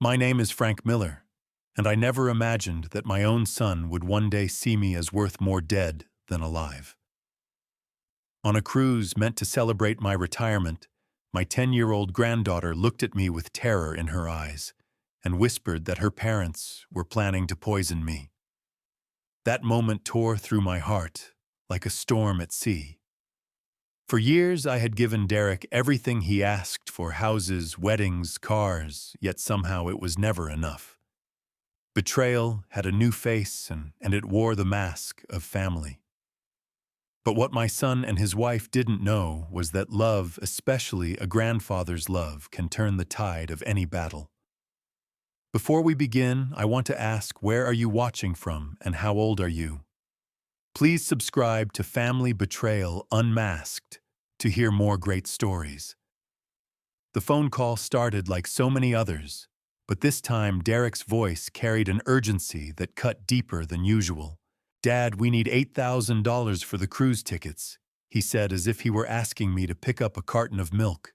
My name is Frank Miller, and I never imagined that my own son would one day see me as worth more dead than alive. On a cruise meant to celebrate my retirement, my 10-year-old granddaughter looked at me with terror in her eyes and whispered that her parents were planning to poison me. That moment tore through my heart like a storm at sea. For years, I had given Derek everything he asked for: houses, weddings, cars, yet somehow it was never enough. Betrayal had a new face, and it wore the mask of family. But what my son and his wife didn't know was that love, especially a grandfather's love, can turn the tide of any battle. Before we begin, I want to ask, where are you watching from and how old are you? Please subscribe to Family Betrayal Unmasked to hear more great stories. The phone call started like so many others, but this time Derek's voice carried an urgency that cut deeper than usual. "Dad, we need $8,000 for the cruise tickets," he said as if he were asking me to pick up a carton of milk.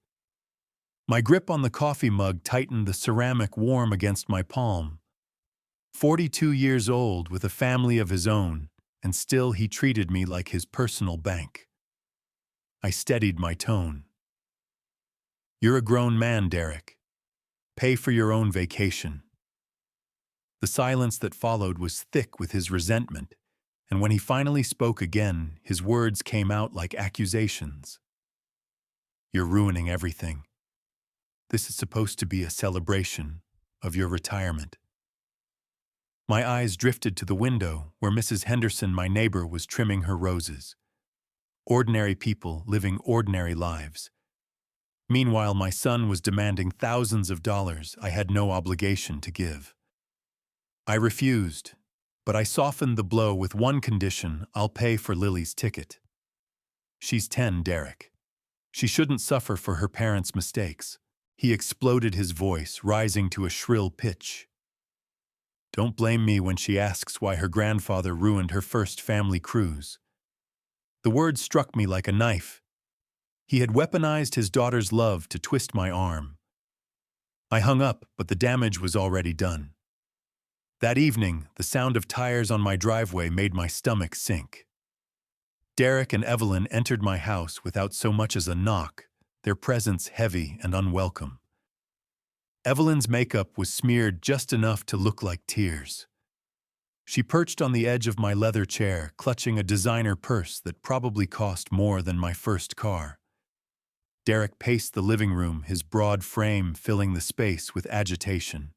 My grip on the coffee mug tightened, the ceramic warm against my palm. 42 years old with a family of his own, and still he treated me like his personal bank. I steadied my tone. "You're a grown man, Derek. Pay for your own vacation." The silence that followed was thick with his resentment, and when he finally spoke again, his words came out like accusations. "You're ruining everything. This is supposed to be a celebration of your retirement." My eyes drifted to the window where Mrs. Henderson, my neighbor, was trimming her roses. Ordinary people living ordinary lives. Meanwhile, my son was demanding thousands of dollars I had no obligation to give. I refused, but I softened the blow with one condition: I'll pay for Lily's ticket. "She's 10, Derek. She shouldn't suffer for her parents' mistakes." He exploded, his voice rising to a shrill pitch. "Don't blame me when she asks why her grandfather ruined her first family cruise." The words struck me like a knife. He had weaponized his daughter's love to twist my arm. I hung up, but the damage was already done. That evening, the sound of tires on my driveway made my stomach sink. Derek and Evelyn entered my house without so much as a knock, their presence heavy and unwelcome. Evelyn's makeup was smeared just enough to look like tears. She perched on the edge of my leather chair, clutching a designer purse that probably cost more than my first car. Derek paced the living room, his broad frame filling the space with agitation.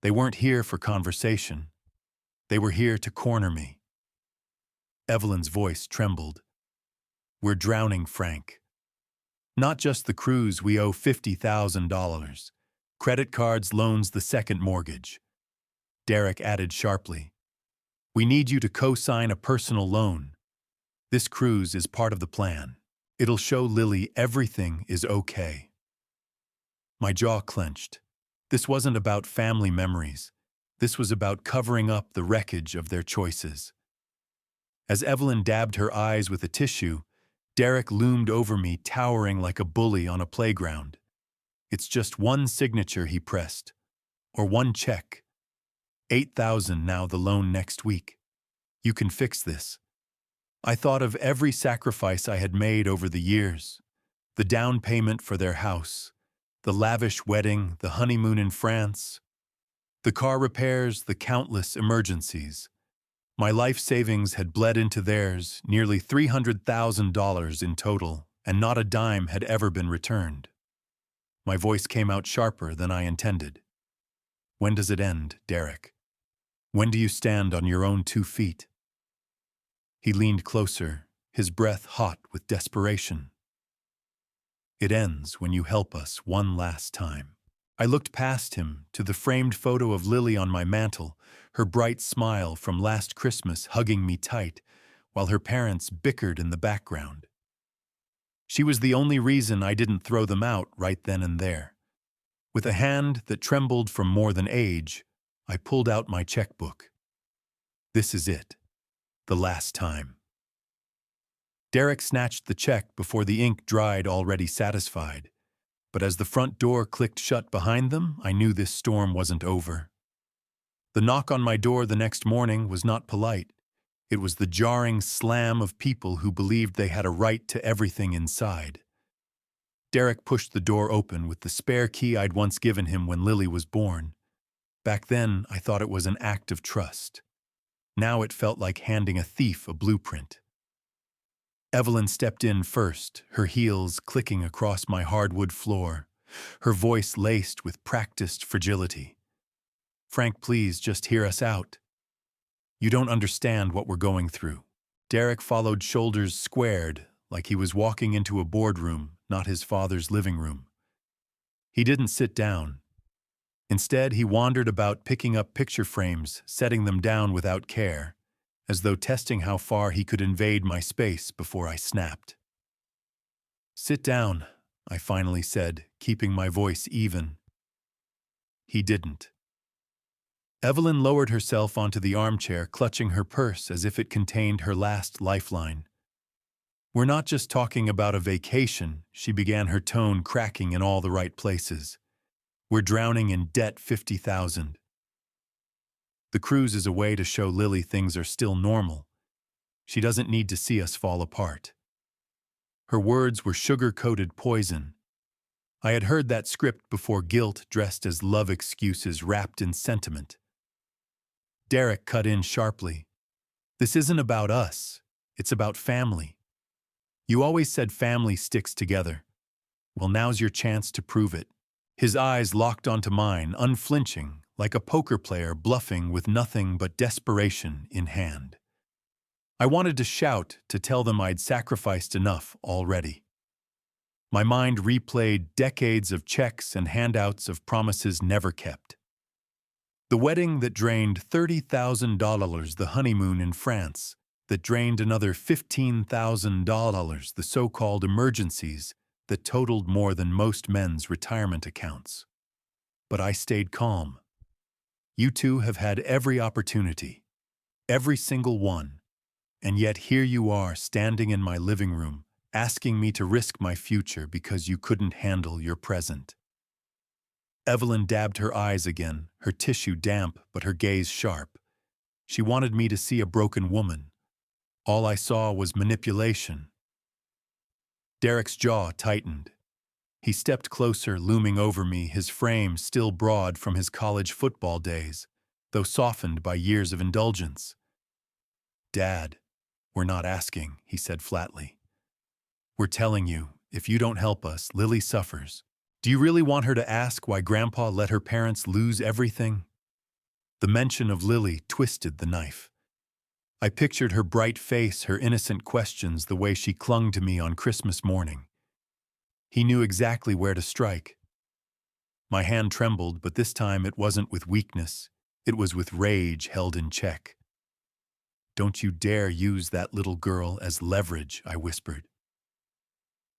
They weren't here for conversation. They were here to corner me. Evelyn's voice trembled. "We're drowning, Frank. Not just the cruise, we owe $50,000. Credit cards, loans, the second mortgage." Derek added sharply, "We need you to co-sign a personal loan. This cruise is part of the plan. It'll show Lily everything is okay." My jaw clenched. This wasn't about family memories. This was about covering up the wreckage of their choices. As Evelyn dabbed her eyes with a tissue, Derek loomed over me, towering like a bully on a playground. "It's just one signature," he pressed, "or one check. 8,000 now, the loan next week. You can fix this." I thought of every sacrifice I had made over the years: the down payment for their house, the lavish wedding, the honeymoon in France, the car repairs, the countless emergencies. My life savings had bled into theirs, nearly $300,000 in total, and not a dime had ever been returned. My voice came out sharper than I intended. "When does it end, Derek? When do you stand on your own 2 feet?" He leaned closer, his breath hot with desperation. "It ends when you help us one last time." I looked past him to the framed photo of Lily on my mantel, her bright smile from last Christmas hugging me tight, while her parents bickered in the background. She was the only reason I didn't throw them out right then and there. With a hand that trembled from more than age, I pulled out my checkbook. "This is it. The last time." Derek snatched the check before the ink dried, already satisfied. But as the front door clicked shut behind them, I knew this storm wasn't over. The knock on my door the next morning was not polite. It was the jarring slam of people who believed they had a right to everything inside. Derek pushed the door open with the spare key I'd once given him when Lily was born. Back then, I thought it was an act of trust. Now it felt like handing a thief a blueprint. Evelyn stepped in first, her heels clicking across my hardwood floor, her voice laced with practiced fragility. "Frank, please just hear us out. You don't understand what we're going through." Derek followed, shoulders squared, like he was walking into a boardroom, not his father's living room. He didn't sit down. Instead, he wandered about picking up picture frames, setting them down without care, as though testing how far he could invade my space before I snapped. "Sit down," I finally said, keeping my voice even. He didn't. Evelyn lowered herself onto the armchair, clutching her purse as if it contained her last lifeline. "We're not just talking about a vacation," she began, her tone cracking in all the right places. "We're drowning in debt, 50,000. The cruise is a way to show Lily things are still normal. She doesn't need to see us fall apart." Her words were sugar-coated poison. I had heard that script before, guilt dressed as love excuses wrapped in sentiment. Derek cut in sharply. "This isn't about us. It's about family. You always said family sticks together. Well, now's your chance to prove it." His eyes locked onto mine, unflinching, like a poker player bluffing with nothing but desperation in hand. I wanted to shout, to tell them I'd sacrificed enough already. My mind replayed decades of checks and handouts of promises never kept. The wedding that drained $30,000, the honeymoon in France that drained another $15,000, the so-called emergencies that totaled more than most men's retirement accounts. But I stayed calm. You two have had every opportunity, every single one, and yet here you are standing in my living room, asking me to risk my future because you couldn't handle your present. Evelyn dabbed her eyes again, her tissue damp but her gaze sharp. She wanted me to see a broken woman. All I saw was manipulation. Derek's jaw tightened. He stepped closer, looming over me, his frame still broad from his college football days, though softened by years of indulgence. "Dad, we're not asking," he said flatly. "We're telling you, if you don't help us, Lily suffers. Do you really want her to ask why Grandpa let her parents lose everything?" The mention of Lily twisted the knife. I pictured her bright face, her innocent questions, the way she clung to me on Christmas morning. He knew exactly where to strike. My hand trembled, but this time it wasn't with weakness. It was with rage held in check. "Don't you dare use that little girl as leverage," I whispered.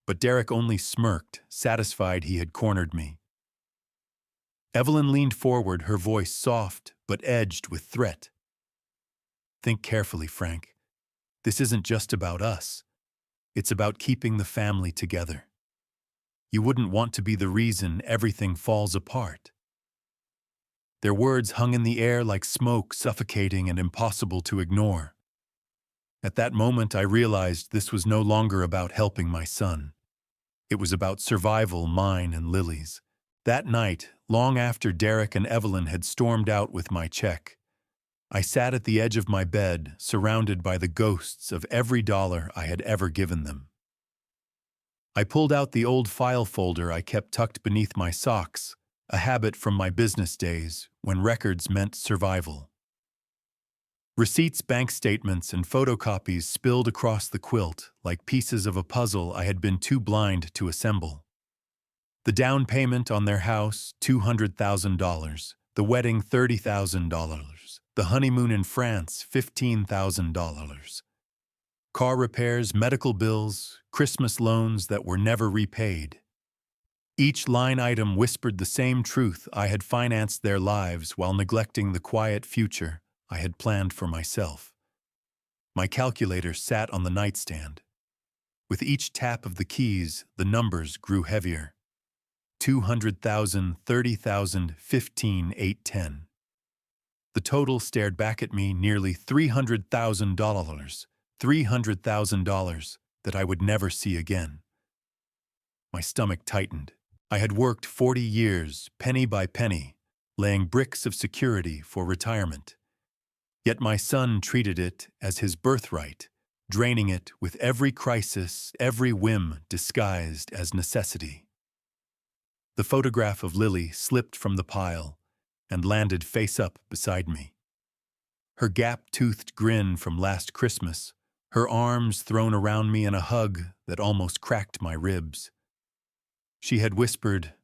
But Derek only smirked, satisfied he had cornered me. Evelyn leaned forward, her voice soft but edged with threat. "Think carefully, Frank. This isn't just about us. It's about keeping the family together. You wouldn't want to be the reason everything falls apart." Their words hung in the air like smoke, suffocating and impossible to ignore. At that moment, I realized this was no longer about helping my son. It was about survival, mine and Lily's. That night, long after Derek and Evelyn had stormed out with my check, I sat at the edge of my bed, surrounded by the ghosts of every dollar I had ever given them. I pulled out the old file folder I kept tucked beneath my socks, a habit from my business days when records meant survival. Receipts, bank statements, and photocopies spilled across the quilt like pieces of a puzzle I had been too blind to assemble. The down payment on their house, $200,000. The wedding, $30,000. The honeymoon in France, $15,000. Car repairs, medical bills, Christmas loans that were never repaid. Each line item whispered the same truth: I had financed their lives while neglecting the quiet future I had planned for myself. My calculator sat on the nightstand. With each tap of the keys, the numbers grew heavier. $200,000, $30,000, $15,000, $810. The total stared back at me, nearly $300,000, $300,000 that I would never see again. My stomach tightened. I had worked 40 years, penny by penny, laying bricks of security for retirement. Yet my son treated it as his birthright, draining it with every crisis, every whim disguised as necessity. The photograph of Lily slipped from the pile and landed face up beside me. Her gap-toothed grin from last Christmas, her arms thrown around me in a hug that almost cracked my ribs. She had whispered,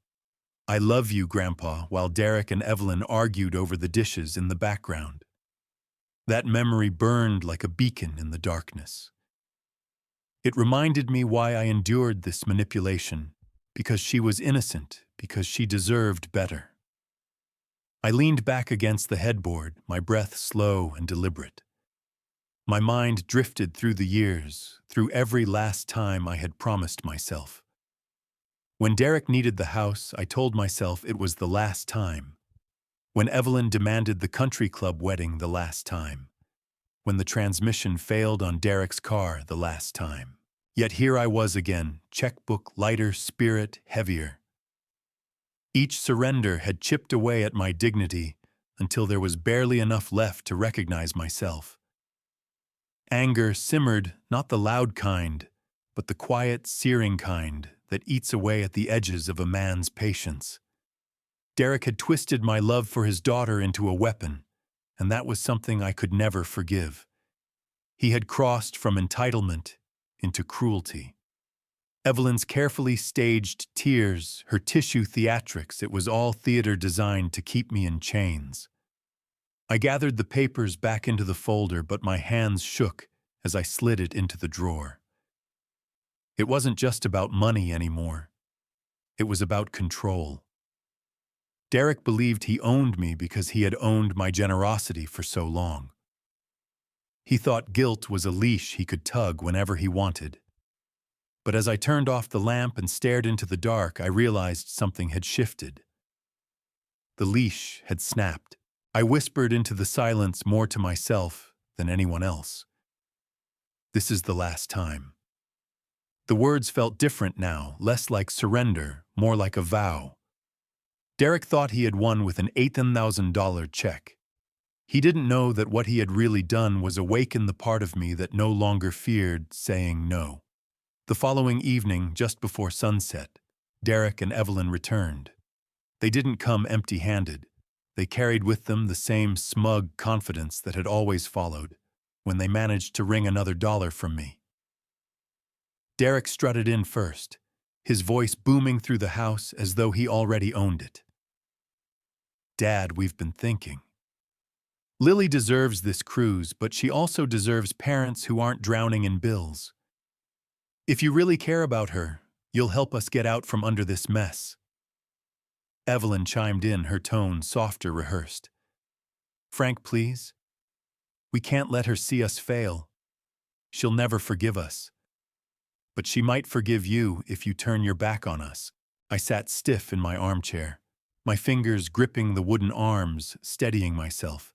"I love you, Grandpa," while Derek and Evelyn argued over the dishes in the background. That memory burned like a beacon in the darkness. It reminded me why I endured this manipulation, because she was innocent, because she deserved better. I leaned back against the headboard, my breath slow and deliberate. My mind drifted through the years, through every last time I had promised myself. When Derek needed the house, I told myself it was the last time. When Evelyn demanded the country club wedding, the last time. When the transmission failed on Derek's car, the last time. Yet here I was again, checkbook lighter, spirit heavier. Each surrender had chipped away at my dignity until there was barely enough left to recognize myself. Anger simmered, not the loud kind, but the quiet, searing kind that eats away at the edges of a man's patience. Derek had twisted my love for his daughter into a weapon, and that was something I could never forgive. He had crossed from entitlement into cruelty. Evelyn's carefully staged tears, her tissue theatrics, it was all theater designed to keep me in chains. I gathered the papers back into the folder, but my hands shook as I slid it into the drawer. It wasn't just about money anymore. It was about control. Derek believed he owned me because he had owned my generosity for so long. He thought guilt was a leash he could tug whenever he wanted. But as I turned off the lamp and stared into the dark, I realized something had shifted. The leash had snapped. I whispered into the silence more to myself than anyone else. "This is the last time." The words felt different now, less like surrender, more like a vow. Derek thought he had won with an $8,000 check. He didn't know that what he had really done was awaken the part of me that no longer feared saying no. The following evening, just before sunset, Derek and Evelyn returned. They didn't come empty-handed. They carried with them the same smug confidence that had always followed when they managed to wring another dollar from me. Derek strutted in first, his voice booming through the house as though he already owned it. "Dad, we've been thinking. Lily deserves this cruise, but she also deserves parents who aren't drowning in bills. If you really care about her, you'll help us get out from under this mess." Evelyn chimed in, her tone softer, rehearsed. "Frank, please. We can't let her see us fail. She'll never forgive us. But she might forgive you if you turn your back on us." I sat stiff in my armchair, my fingers gripping the wooden arms, steadying myself.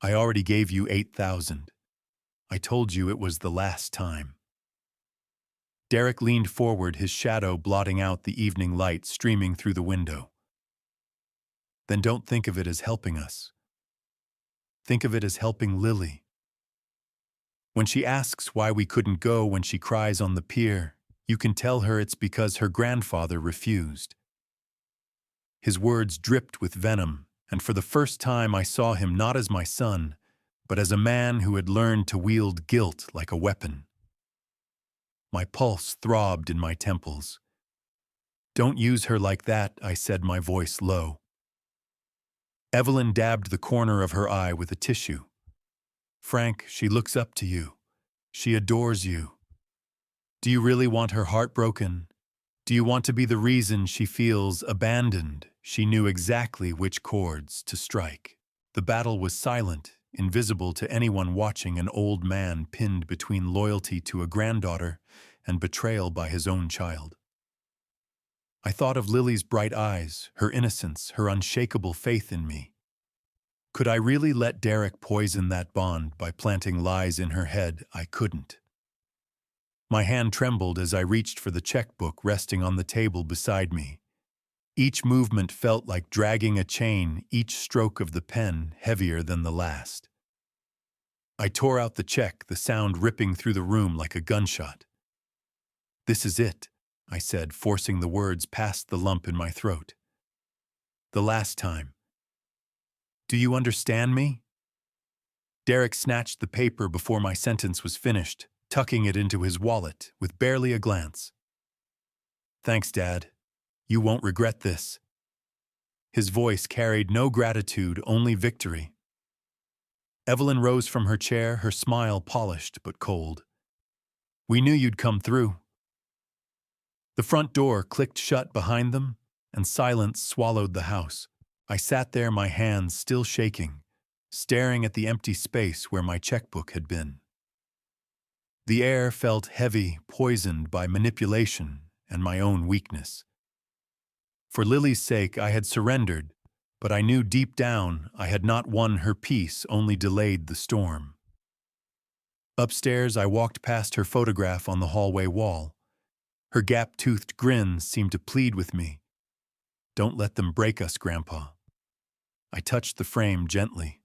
"I already gave you $8,000. I told you it was the last time." Derek leaned forward, his shadow blotting out the evening light streaming through the window. "Then don't think of it as helping us. Think of it as helping Lily. When she asks why we couldn't go when she cries on the pier, you can tell her it's because her grandfather refused." His words dripped with venom, and for the first time I saw him not as my son, but as a man who had learned to wield guilt like a weapon. My pulse throbbed in my temples. "Don't use her like that," I said, my voice low. Evelyn dabbed the corner of her eye with a tissue. "Frank, she looks up to you. She adores you. Do you really want her heartbroken? Do you want to be the reason she feels abandoned?" She knew exactly which chords to strike. The battle was silent, invisible to anyone watching, an old man pinned between loyalty to a granddaughter and betrayal by his own child. I thought of Lily's bright eyes, her innocence, her unshakable faith in me. Could I really let Derek poison that bond by planting lies in her head? I couldn't. My hand trembled as I reached for the checkbook resting on the table beside me. Each movement felt like dragging a chain, each stroke of the pen heavier than the last. I tore out the check, the sound ripping through the room like a gunshot. "This is it," I said, forcing the words past the lump in my throat. "The last time. Do you understand me?" Derek snatched the paper before my sentence was finished, tucking it into his wallet with barely a glance. "Thanks, Dad. You won't regret this." His voice carried no gratitude, only victory. Evelyn rose from her chair, her smile polished but cold. "We knew you'd come through." The front door clicked shut behind them, and silence swallowed the house. I sat there, my hands still shaking, staring at the empty space where my checkbook had been. The air felt heavy, poisoned by manipulation and my own weakness. For Lily's sake, I had surrendered, but I knew deep down I had not won her peace, only delayed the storm. Upstairs, I walked past her photograph on the hallway wall. Her gap-toothed grin seemed to plead with me. "Don't let them break us, Grandpa." I touched the frame gently.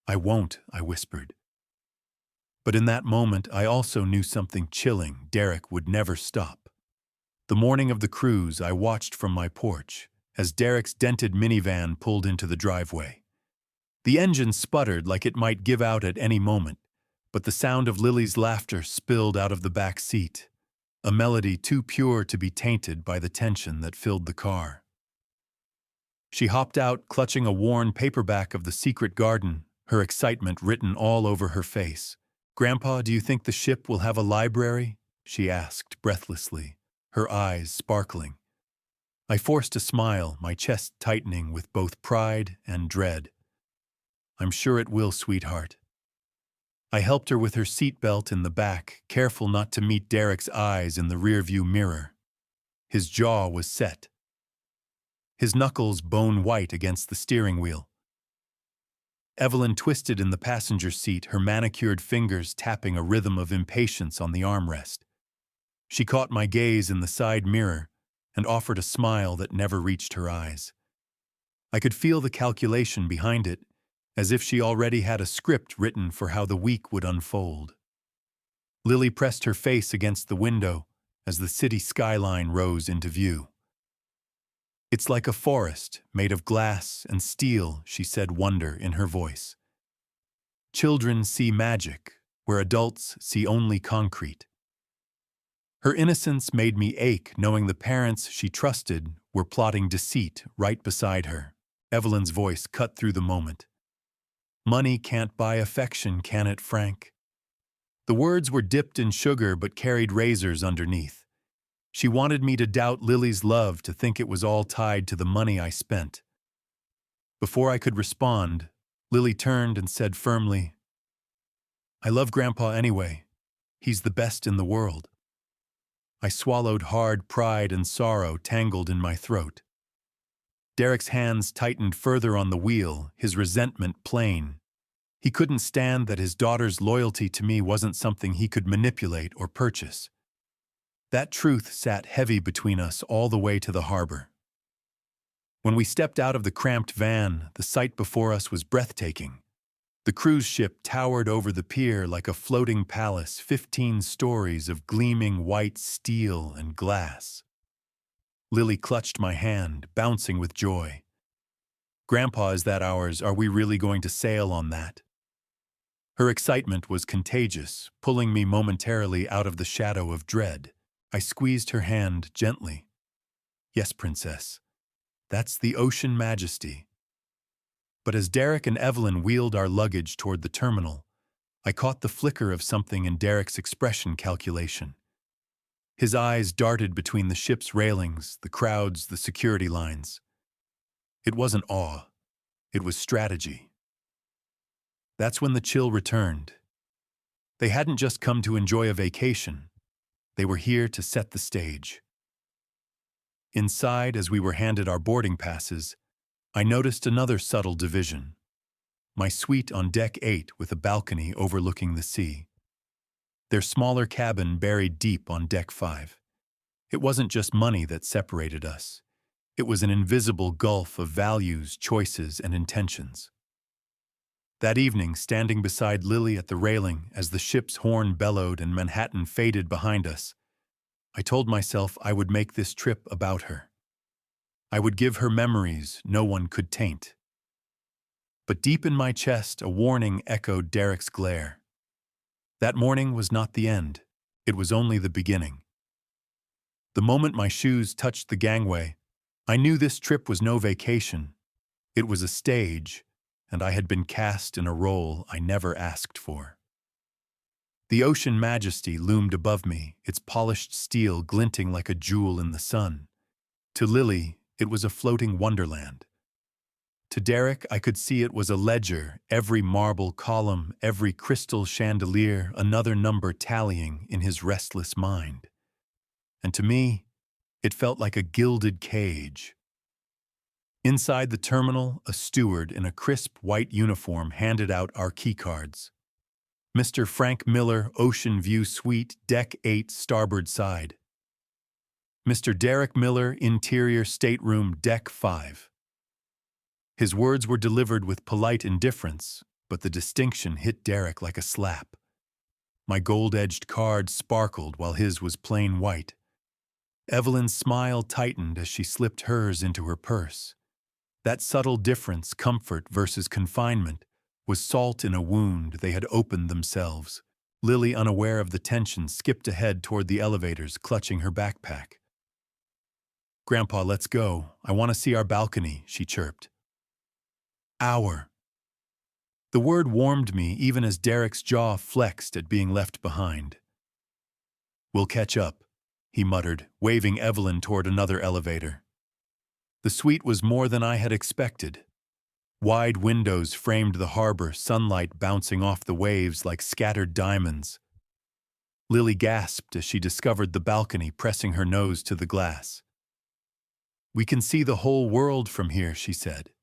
"I won't," I whispered. But in that moment, I also knew something chilling. Derek would never stop. The morning of the cruise, I watched from my porch as Derek's dented minivan pulled into the driveway. The engine sputtered like it might give out at any moment, but the sound of Lily's laughter spilled out of the back seat, a melody too pure to be tainted by the tension that filled the car. She hopped out, clutching a worn paperback of The Secret Garden, her excitement written all over her face. "Grandpa, do you think the ship will have a library?" she asked breathlessly, her eyes sparkling. I forced a smile, my chest tightening with both pride and dread. "I'm sure it will, sweetheart." I helped her with her seatbelt in the back, careful not to meet Derek's eyes in the rearview mirror. His jaw was set, his knuckles bone-white against the steering wheel. Evelyn twisted in the passenger seat, her manicured fingers tapping a rhythm of impatience on the armrest. She caught my gaze in the side mirror and offered a smile that never reached her eyes. I could feel the calculation behind it, as if she already had a script written for how the week would unfold. Lily pressed her face against the window as the city skyline rose into view. "It's like a forest made of glass and steel," she said, wonder in her voice. "Children see magic where adults see only concrete." Her innocence made me ache, knowing the parents she trusted were plotting deceit right beside her. Evelyn's voice cut through the moment. "Money can't buy affection, can it, Frank?" The words were dipped in sugar but carried razors underneath. She wanted me to doubt Lily's love, to think it was all tied to the money I spent. Before I could respond, Lily turned and said firmly, "I love Grandpa anyway. He's the best in the world." I swallowed hard, pride and sorrow tangled in my throat. Derek's hands tightened further on the wheel, his resentment plain. He couldn't stand that his daughter's loyalty to me wasn't something he could manipulate or purchase. That truth sat heavy between us all the way to the harbor. When we stepped out of the cramped van, the sight before us was breathtaking. The cruise ship towered over the pier like a floating palace, 15 stories of gleaming white steel and glass. Lily clutched my hand, bouncing with joy. "Grandpa, is that ours? Are we really going to sail on that?" Her excitement was contagious, pulling me momentarily out of the shadow of dread. I squeezed her hand gently. "Yes, Princess. That's the Ocean Majesty." But as Derek and Evelyn wheeled our luggage toward the terminal, I caught the flicker of something in Derek's expression calculation. His eyes darted between the ship's railings, the crowds, the security lines. It wasn't awe. It was strategy. That's when the chill returned. They hadn't just come to enjoy a vacation. They were here to set the stage. Inside, as we were handed our boarding passes, I noticed another subtle division. My suite on deck 8 with a balcony overlooking the sea. Their smaller cabin buried deep on deck 5. It wasn't just money that separated us. It was an invisible gulf of values, choices, and intentions. That evening, standing beside Lily at the railing as the ship's horn bellowed and Manhattan faded behind us, I told myself I would make this trip about her. I would give her memories no one could taint. But deep in my chest, a warning echoed Derek's glare. That morning was not the end. It was only the beginning. The moment my shoes touched the gangway, I knew this trip was no vacation. It was a stage, and I had been cast in a role I never asked for. The ocean majesty loomed above me, its polished steel glinting like a jewel in the sun. To Lily, it was a floating wonderland. To Derek, I could see it was a ledger, every marble column, every crystal chandelier, another number tallying in his restless mind. And to me, it felt like a gilded cage. Inside the terminal, a steward in a crisp white uniform handed out our keycards. Mr. Frank Miller, Ocean View Suite, Deck 8, starboard side. Mr. Derek Miller, Interior Stateroom, Deck 5. His words were delivered with polite indifference, but the distinction hit Derek like a slap. My gold-edged card sparkled while his was plain white. Evelyn's smile tightened as she slipped hers into her purse. That subtle difference, comfort versus confinement, was salt in a wound they had opened themselves. Lily, unaware of the tension, skipped ahead toward the elevators, clutching her backpack. "Grandpa, let's go. I want to see our balcony," she chirped. "Our." The word warmed me even as Derek's jaw flexed at being left behind. "We'll catch up," he muttered, waving Evelyn toward another elevator. The suite was more than I had expected. Wide windows framed the harbor, sunlight bouncing off the waves like scattered diamonds. Lily gasped as she discovered the balcony, pressing her nose to the glass. "We can see the whole world from here," she said.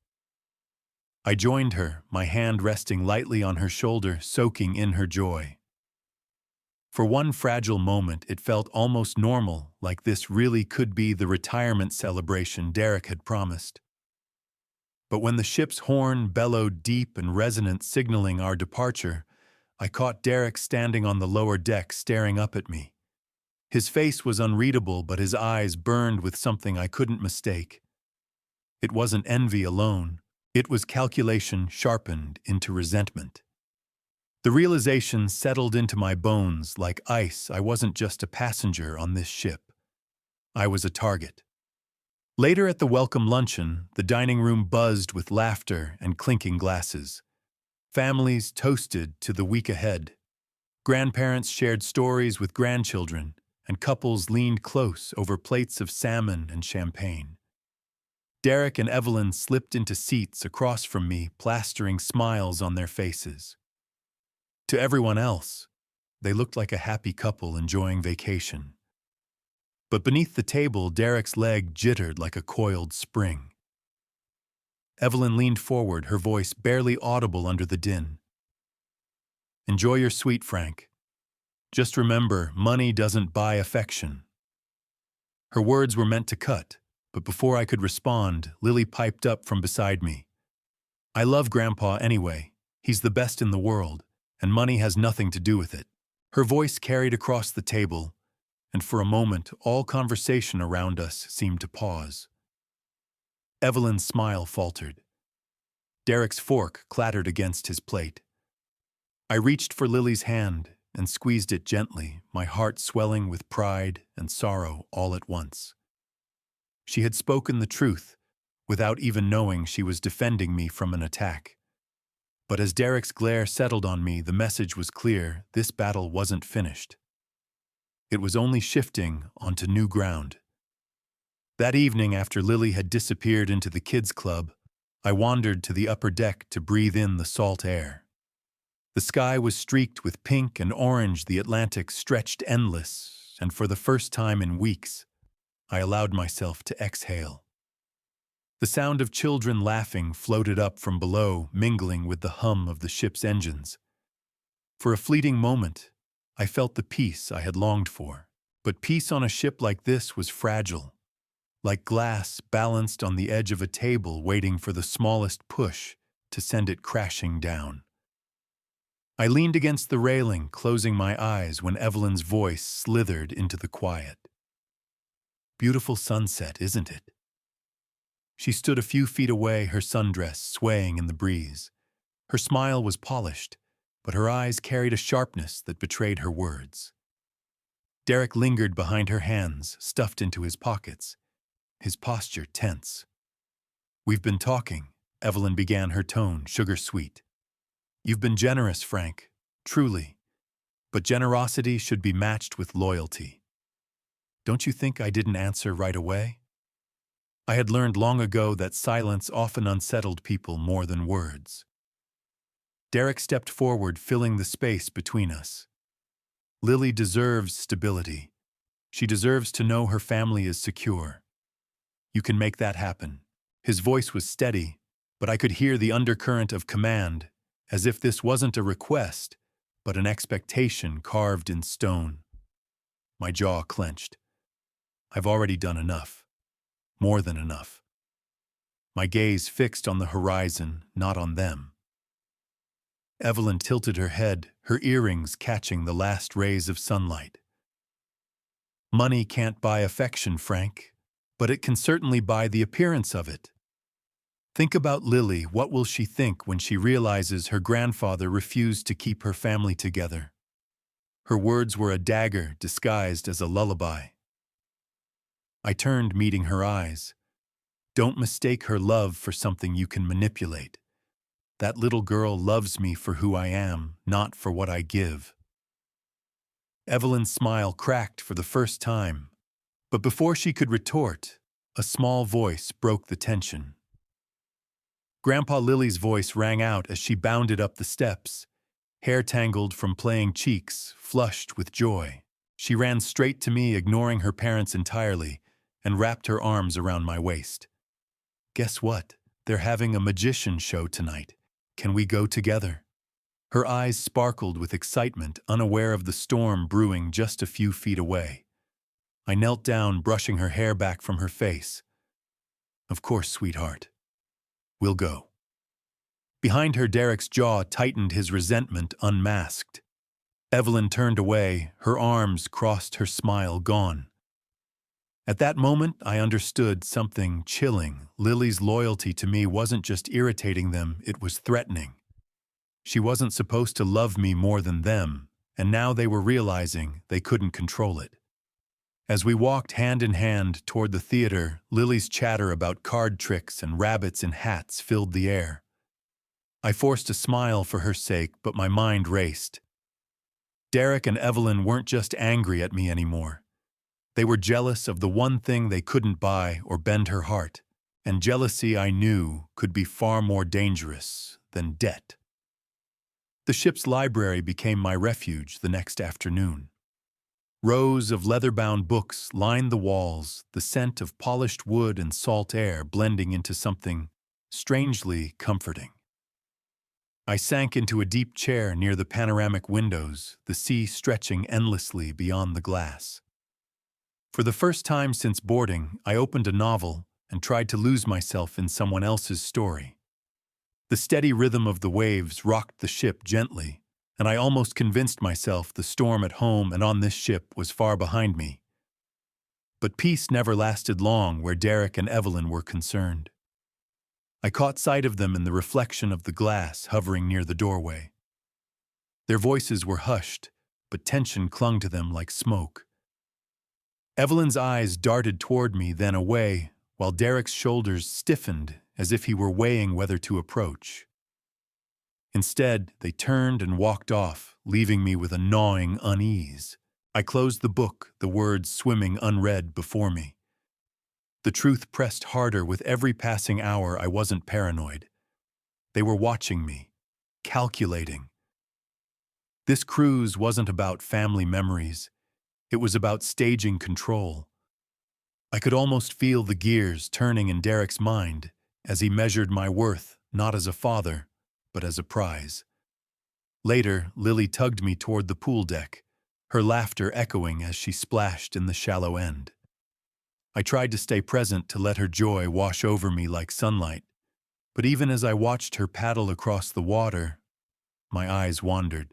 I joined her, my hand resting lightly on her shoulder, soaking in her joy. For one fragile moment, it felt almost normal, like this really could be the retirement celebration Derek had promised. But when the ship's horn bellowed deep and resonant, signaling our departure, I caught Derek standing on the lower deck, staring up at me. His face was unreadable, but his eyes burned with something I couldn't mistake. It wasn't envy alone. It was calculation sharpened into resentment. The realization settled into my bones like ice. I wasn't just a passenger on this ship. I was a target. Later at the welcome luncheon, the dining room buzzed with laughter and clinking glasses. Families toasted to the week ahead. Grandparents shared stories with grandchildren, and couples leaned close over plates of salmon and champagne. Derek and Evelyn slipped into seats across from me, plastering smiles on their faces. To everyone else, they looked like a happy couple enjoying vacation. But beneath the table, Derek's leg jittered like a coiled spring. Evelyn leaned forward, her voice barely audible under the din. "Enjoy your suite, Frank. Just remember, money doesn't buy affection." Her words were meant to cut, but before I could respond, Lily piped up from beside me. "I love Grandpa anyway. He's the best in the world, and money has nothing to do with it." Her voice carried across the table, and for a moment, all conversation around us seemed to pause. Evelyn's smile faltered. Derek's fork clattered against his plate. I reached for Lily's hand and squeezed it gently, my heart swelling with pride and sorrow all at once. She had spoken the truth, without even knowing she was defending me from an attack. But as Derek's glare settled on me, the message was clear: this battle wasn't finished. It was only shifting onto new ground. That evening, after Lily had disappeared into the kids' club, I wandered to the upper deck to breathe in the salt air. The sky was streaked with pink and orange, the Atlantic stretched endless, and for the first time in weeks, I allowed myself to exhale. The sound of children laughing floated up from below, mingling with the hum of the ship's engines. For a fleeting moment, I felt the peace I had longed for. But peace on a ship like this was fragile, like glass balanced on the edge of a table waiting for the smallest push to send it crashing down. I leaned against the railing, closing my eyes when Evelyn's voice slithered into the quiet. "Beautiful sunset, isn't it?" She stood a few feet away, her sundress swaying in the breeze. Her smile was polished, but her eyes carried a sharpness that betrayed her words. Derek lingered behind her hands, stuffed into his pockets, his posture tense. "We've been talking," Evelyn began, her tone sugar-sweet. "You've been generous, Frank, truly. But generosity should be matched with loyalty. Don't you think I didn't answer right away?" I had learned long ago that silence often unsettled people more than words. Derek stepped forward, filling the space between us. "Lily deserves stability. She deserves to know her family is secure. You can make that happen." His voice was steady, but I could hear the undercurrent of command, as if this wasn't a request, but an expectation carved in stone. My jaw clenched. I've already done enough. More than enough. My gaze fixed on the horizon, not on them. Evelyn tilted her head, her earrings catching the last rays of sunlight. "Money can't buy affection, Frank, but it can certainly buy the appearance of it. Think about Lily. What will she think when she realizes her grandfather refused to keep her family together?" Her words were a dagger disguised as a lullaby. I turned, meeting her eyes. "Don't mistake her love for something you can manipulate. That little girl loves me for who I am, not for what I give." Evelyn's smile cracked for the first time, but before she could retort, a small voice broke the tension. Grandpa Lily's voice rang out as she bounded up the steps, hair tangled from playing cheeks, flushed with joy. She ran straight to me, ignoring her parents entirely, and wrapped her arms around my waist. "Guess what? They're having a magician show tonight. Can we go together?" Her eyes sparkled with excitement, unaware of the storm brewing just a few feet away. I knelt down, brushing her hair back from her face. "Of course, sweetheart. We'll go." Behind her, Derek's jaw tightened, his resentment unmasked. Evelyn turned away, her arms crossed, her smile gone. At that moment, I understood something chilling. Lily's loyalty to me wasn't just irritating them, it was threatening. She wasn't supposed to love me more than them, and now they were realizing they couldn't control it. As we walked hand in hand toward the theater, Lily's chatter about card tricks and rabbits in hats filled the air. I forced a smile for her sake, but my mind raced. Derek and Evelyn weren't just angry at me anymore. They were jealous of the one thing they couldn't buy or bend her heart, and jealousy, I knew, could be far more dangerous than debt. The ship's library became my refuge the next afternoon. Rows of leather-bound books lined the walls, the scent of polished wood and salt air blending into something strangely comforting. I sank into a deep chair near the panoramic windows, the sea stretching endlessly beyond the glass. For the first time since boarding, I opened a novel and tried to lose myself in someone else's story. The steady rhythm of the waves rocked the ship gently, and I almost convinced myself the storm at home and on this ship was far behind me. But peace never lasted long where Derek and Evelyn were concerned. I caught sight of them in the reflection of the glass hovering near the doorway. Their voices were hushed, but tension clung to them like smoke. Evelyn's eyes darted toward me, then away, while Derek's shoulders stiffened as if he were weighing whether to approach. Instead, they turned and walked off, leaving me with a gnawing unease. I closed the book, the words swimming unread before me. The truth pressed harder with every passing hour. I wasn't paranoid. They were watching me, calculating. This cruise wasn't about family memories. It was about staging control. I could almost feel the gears turning in Derek's mind as he measured my worth not as a father, but as a prize. Later, Lily tugged me toward the pool deck, her laughter echoing as she splashed in the shallow end. I tried to stay present to let her joy wash over me like sunlight, but even as I watched her paddle across the water, my eyes wandered.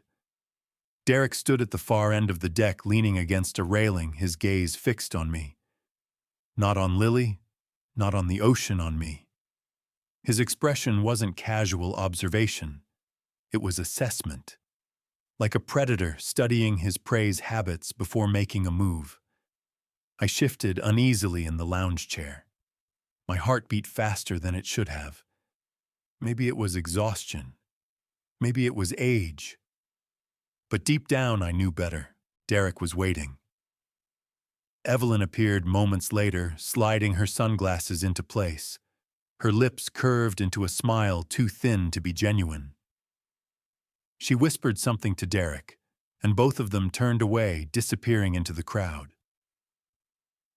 Derek stood at the far end of the deck leaning against a railing, his gaze fixed on me. Not on Lily, not on the ocean on me. His expression wasn't casual observation. It was assessment. Like a predator studying his prey's habits before making a move. I shifted uneasily in the lounge chair. My heart beat faster than it should have. Maybe it was exhaustion. Maybe it was age. But deep down I knew better. Derek was waiting. Evelyn appeared moments later, sliding her sunglasses into place. Her lips curved into a smile too thin to be genuine. She whispered something to Derek, and both of them turned away, disappearing into the crowd.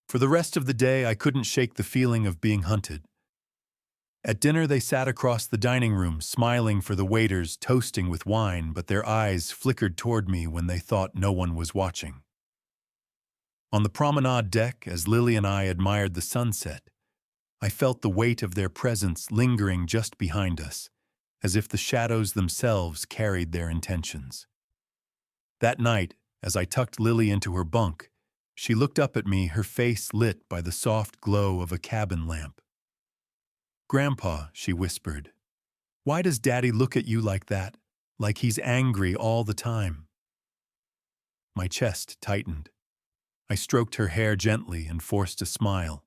For the rest of the day, I couldn't shake the feeling of being hunted. At dinner, they sat across the dining room, smiling for the waiters, toasting with wine, but their eyes flickered toward me when they thought no one was watching. On the promenade deck, as Lily and I admired the sunset, I felt the weight of their presence lingering just behind us, as if the shadows themselves carried their intentions. That night, as I tucked Lily into her bunk, she looked up at me, her face lit by the soft glow of a cabin lamp. "Grandpa," she whispered, "why does Daddy look at you like that, like he's angry all the time?" My chest tightened. I stroked her hair gently and forced a smile.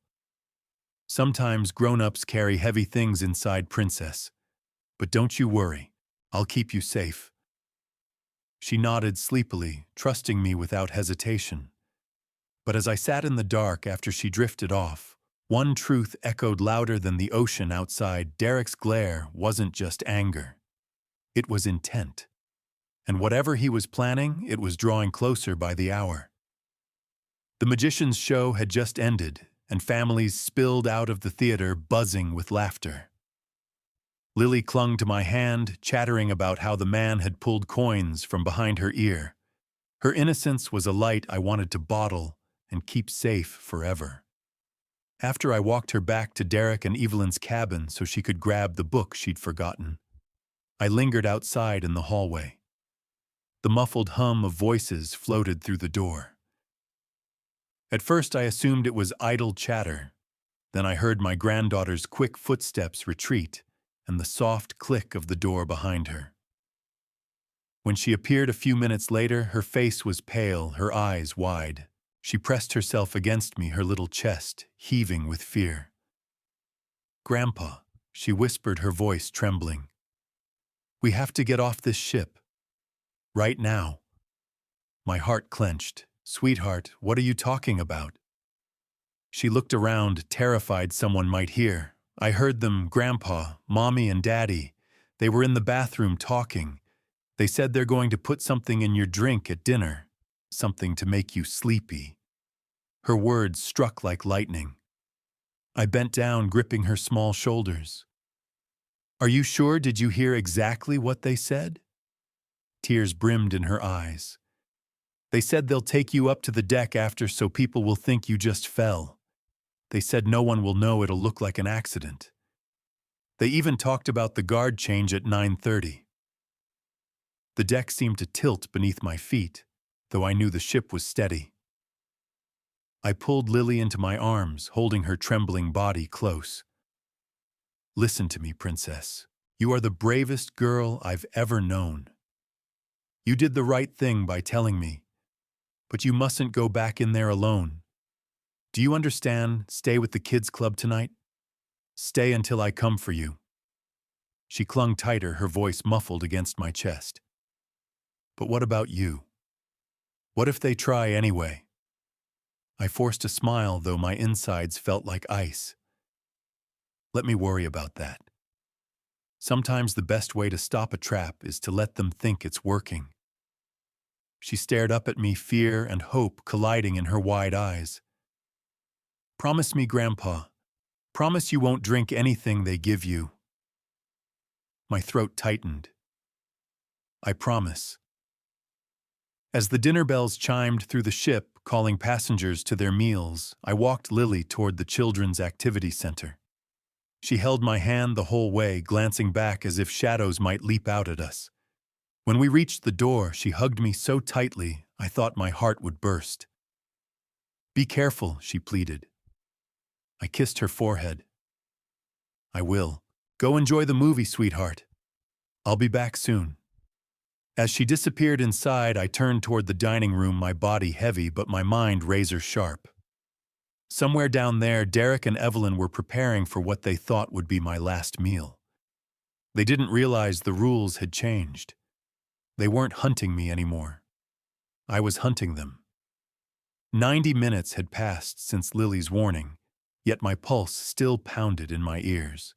"Sometimes grown-ups carry heavy things inside, Princess. But don't you worry, I'll keep you safe." She nodded sleepily, trusting me without hesitation. But as I sat in the dark after she drifted off, one truth echoed louder than the ocean outside. Derek's glare wasn't just anger. It was intent. And whatever he was planning, it was drawing closer by the hour. The magician's show had just ended, and families spilled out of the theater buzzing with laughter. Lily clung to my hand, chattering about how the man had pulled coins from behind her ear. Her innocence was a light I wanted to bottle and keep safe forever. After I walked her back to Derek and Evelyn's cabin so she could grab the book she'd forgotten, I lingered outside in the hallway. The muffled hum of voices floated through the door. At first I assumed it was idle chatter. Then I heard my granddaughter's quick footsteps retreat and the soft click of the door behind her. When she appeared a few minutes later, her face was pale, her eyes wide. She pressed herself against me, her little chest heaving with fear. "Grandpa," she whispered, her voice trembling. "We have to get off this ship. Right now." My heart clenched. "Sweetheart, what are you talking about?" She looked around, terrified someone might hear. "I heard them, Grandpa, Mommy, and Daddy. They were in the bathroom talking. They said they're going to put something in your drink at dinner. Something to make you sleepy." Her words struck like lightning. I bent down, gripping her small shoulders. "Are you sure? Did you hear exactly what they said?" Tears brimmed in her eyes. "They said they'll take you up to the deck after so people will think you just fell. They said no one will know, it'll look like an accident. They even talked about the guard change at 9:30. The deck seemed to tilt beneath my feet, though I knew the ship was steady. I pulled Lily into my arms, holding her trembling body close. "Listen to me, Princess. You are the bravest girl I've ever known. You did the right thing by telling me. But you mustn't go back in there alone. Do you understand? Stay with the kids' club tonight. Stay until I come for you." She clung tighter, her voice muffled against my chest. "But what about you? What if they try anyway?" I forced a smile, though my insides felt like ice. "Let me worry about that. Sometimes the best way to stop a trap is to let them think it's working." She stared up at me, fear and hope colliding in her wide eyes. Promise me, Grandpa. Promise you won't drink anything they give you. My throat tightened. I promise. As the dinner bells chimed through the ship, calling passengers to their meals, I walked Lily toward the Children's Activity Center. She held my hand the whole way, glancing back as if shadows might leap out at us. When we reached the door, she hugged me so tightly, I thought my heart would burst. Be careful, she pleaded. I kissed her forehead. I will. Go enjoy the movie, sweetheart. I'll be back soon. As she disappeared inside, I turned toward the dining room, my body heavy but my mind razor sharp. Somewhere down there, Derek and Evelyn were preparing for what they thought would be my last meal. They didn't realize the rules had changed. They weren't hunting me anymore. I was hunting them. 90 minutes had passed since Lily's warning, yet my pulse still pounded in my ears.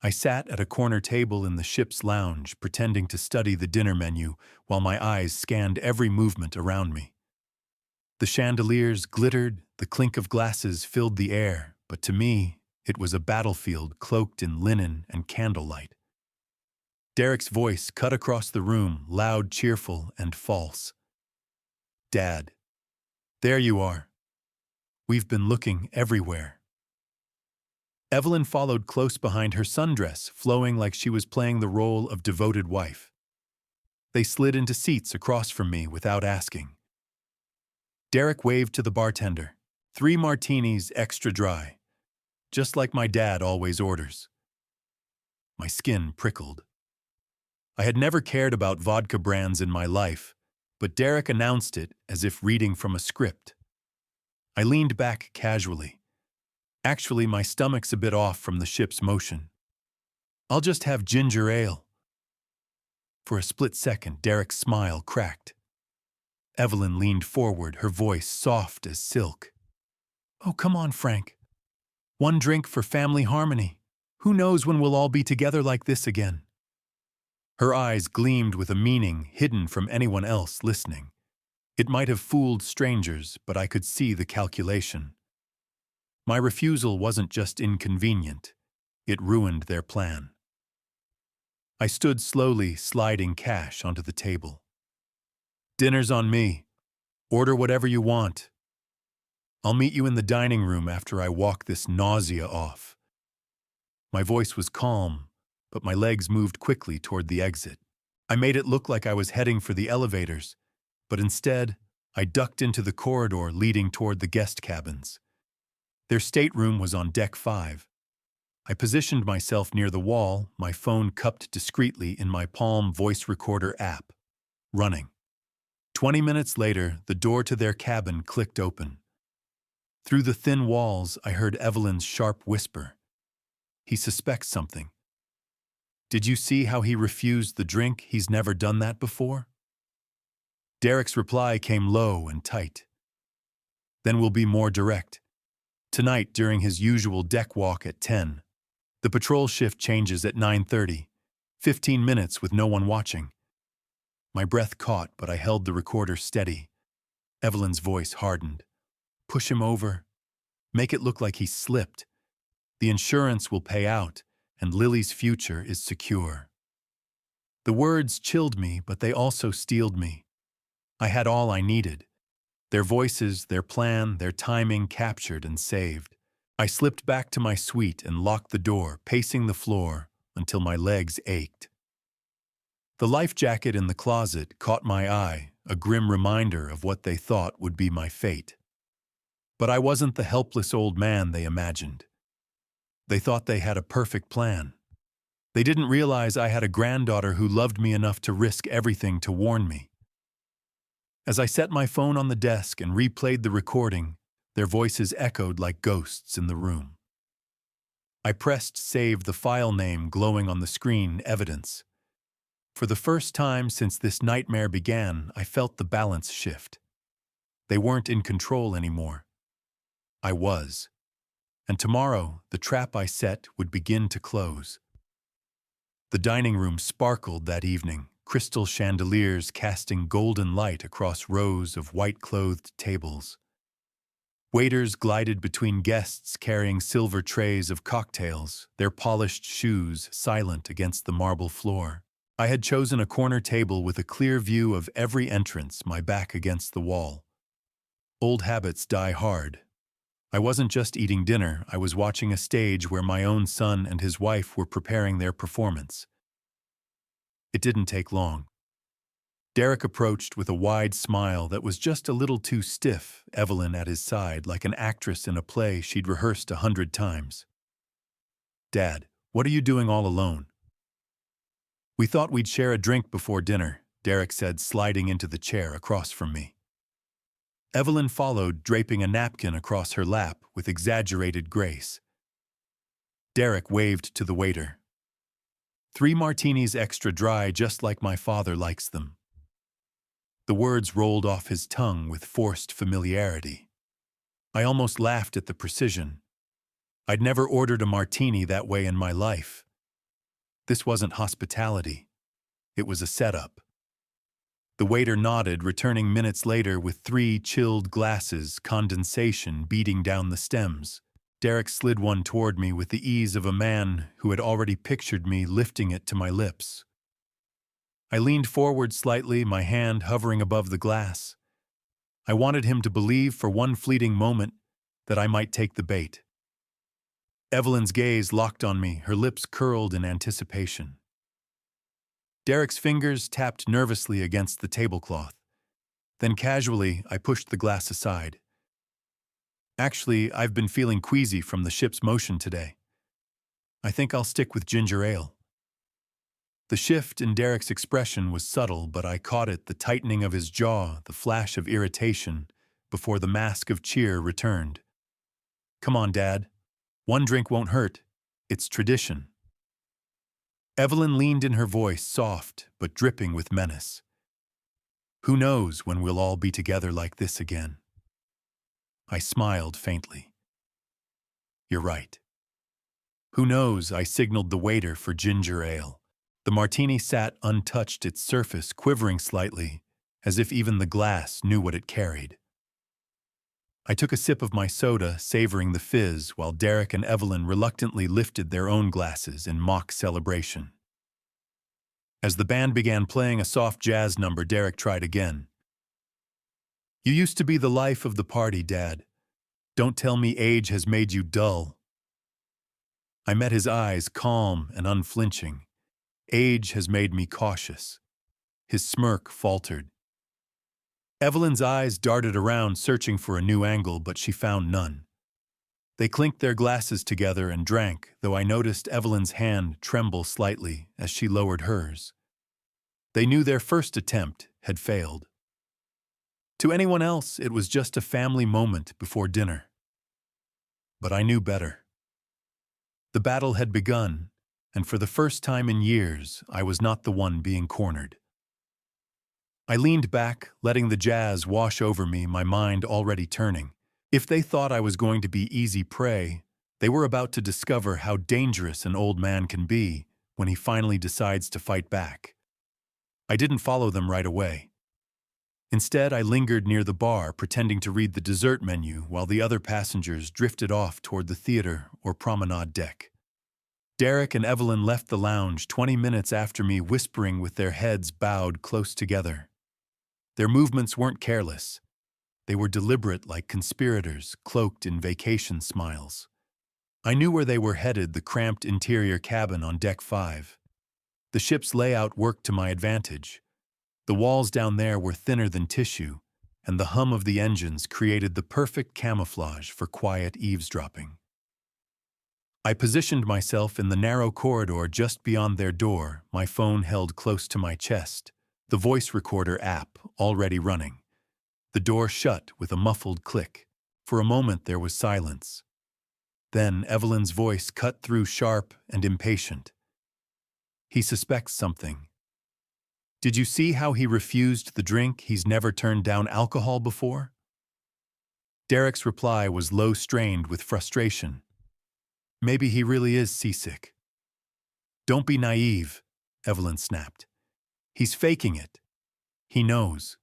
I sat at a corner table in the ship's lounge, pretending to study the dinner menu while my eyes scanned every movement around me. The chandeliers glittered, the clink of glasses filled the air, but to me, it was a battlefield cloaked in linen and candlelight. Derek's voice cut across the room, loud, cheerful, and false. Dad, there you are. We've been looking everywhere. Evelyn followed close behind, her sundress flowing like she was playing the role of devoted wife. They slid into seats across from me without asking. Derek waved to the bartender. 3 martinis extra dry, just like my dad always orders. My skin prickled. I had never cared about vodka brands in my life, but Derek announced it as if reading from a script. I leaned back casually. Actually, my stomach's a bit off from the ship's motion. I'll just have ginger ale. For a split second, Derek's smile cracked. Evelyn leaned forward, her voice soft as silk. Oh, come on, Frank. 1 drink for family harmony. Who knows when we'll all be together like this again? Her eyes gleamed with a meaning hidden from anyone else listening. It might have fooled strangers, but I could see the calculation. My refusal wasn't just inconvenient. It ruined their plan. I stood slowly, sliding cash onto the table. Dinner's on me. Order whatever you want. I'll meet you in the dining room after I walk this nausea off. My voice was calm, but my legs moved quickly toward the exit. I made it look like I was heading for the elevators, but instead, I ducked into the corridor leading toward the guest cabins. Their stateroom was on deck 5. I positioned myself near the wall, my phone cupped discreetly in my Palm voice recorder app, running. 20 minutes later, the door to their cabin clicked open. Through the thin walls, I heard Evelyn's sharp whisper. He suspects something. Did you see how he refused the drink? He's never done that before. Derek's reply came low and tight. Then we'll be more direct. Tonight, during his usual deck walk at 10, the patrol shift changes at 9:30, 15 minutes with no one watching. My breath caught, but I held the recorder steady. Evelyn's voice hardened. Push him over. Make it look like he slipped. The insurance will pay out, and Lily's future is secure. The words chilled me, but they also steeled me. I had all I needed. Their voices, their plan, their timing captured and saved. I slipped back to my suite and locked the door, pacing the floor until my legs ached. The life jacket in the closet caught my eye, a grim reminder of what they thought would be my fate. But I wasn't the helpless old man they imagined. They thought they had a perfect plan. They didn't realize I had a granddaughter who loved me enough to risk everything to warn me. As I set my phone on the desk and replayed the recording, their voices echoed like ghosts in the room. I pressed save, the file name glowing on the screen, evidence. For the first time since this nightmare began, I felt the balance shift. They weren't in control anymore. I was. And tomorrow, the trap I set would begin to close. The dining room sparkled that evening, crystal chandeliers casting golden light across rows of white-clothed tables. Waiters glided between guests carrying silver trays of cocktails, their polished shoes silent against the marble floor. I had chosen a corner table with a clear view of every entrance, my back against the wall. Old habits die hard. I wasn't just eating dinner, I was watching a stage where my own son and his wife were preparing their performance. It didn't take long. Derek approached with a wide smile that was just a little too stiff, Evelyn at his side like an actress in a play she'd rehearsed 100 times. "Dad, what are you doing all alone?" "We thought we'd share a drink before dinner," Derek said, sliding into the chair across from me. Evelyn followed, draping a napkin across her lap with exaggerated grace. Derek waved to the waiter. "3 martinis extra dry, just like my father likes them." The words rolled off his tongue with forced familiarity. I almost laughed at the precision. I'd never ordered a martini that way in my life. This wasn't hospitality. It was a setup. The waiter nodded, returning minutes later with 3 chilled glasses, condensation beating down the stems. Derek slid one toward me with the ease of a man who had already pictured me lifting it to my lips. I leaned forward slightly, my hand hovering above the glass. I wanted him to believe for one fleeting moment that I might take the bait. Evelyn's gaze locked on me, her lips curled in anticipation. Derek's fingers tapped nervously against the tablecloth. Then casually, I pushed the glass aside. "Actually, I've been feeling queasy from the ship's motion today. I think I'll stick with ginger ale." The shift in Derek's expression was subtle, but I caught it, the tightening of his jaw, the flash of irritation, before the mask of cheer returned. "Come on, Dad. 1 drink won't hurt. It's tradition." Evelyn leaned in, her voice soft but dripping with menace. "Who knows when we'll all be together like this again?" I smiled faintly. "You're right." "Who knows?" I signaled the waiter for ginger ale. The martini sat untouched, its surface quivering slightly, as if even the glass knew what it carried. I took a sip of my soda, savoring the fizz, while Derek and Evelyn reluctantly lifted their own glasses in mock celebration. As the band began playing a soft jazz number, Derek tried again. "You used to be the life of the party, Dad. Don't tell me age has made you dull." I met his eyes, calm and unflinching. "Age has made me cautious." His smirk faltered. Evelyn's eyes darted around, searching for a new angle, but she found none. They clinked their glasses together and drank, though I noticed Evelyn's hand tremble slightly as she lowered hers. They knew their first attempt had failed. To anyone else, it was just a family moment before dinner. But I knew better. The battle had begun, and for the first time in years, I was not the one being cornered. I leaned back, letting the jazz wash over me, my mind already turning. If they thought I was going to be easy prey, they were about to discover how dangerous an old man can be when he finally decides to fight back. I didn't follow them right away. Instead, I lingered near the bar, pretending to read the dessert menu while the other passengers drifted off toward the theater or promenade deck. Derek and Evelyn left the lounge 20 minutes after me, whispering with their heads bowed close together. Their movements weren't careless. They were deliberate, like conspirators, cloaked in vacation smiles. I knew where they were headed, the cramped interior cabin on Deck 5. The ship's layout worked to my advantage. The walls down there were thinner than tissue, and the hum of the engines created the perfect camouflage for quiet eavesdropping. I positioned myself in the narrow corridor just beyond their door, my phone held close to my chest, the voice recorder app already running. The door shut with a muffled click. For a moment there was silence. Then Evelyn's voice cut through, sharp and impatient. "He suspects something. Did you see how he refused the drink? He's never turned down alcohol before." Derek's reply was low, strained with frustration. "Maybe he really is seasick." "Don't be naive," Evelyn snapped. "He's faking it. He knows."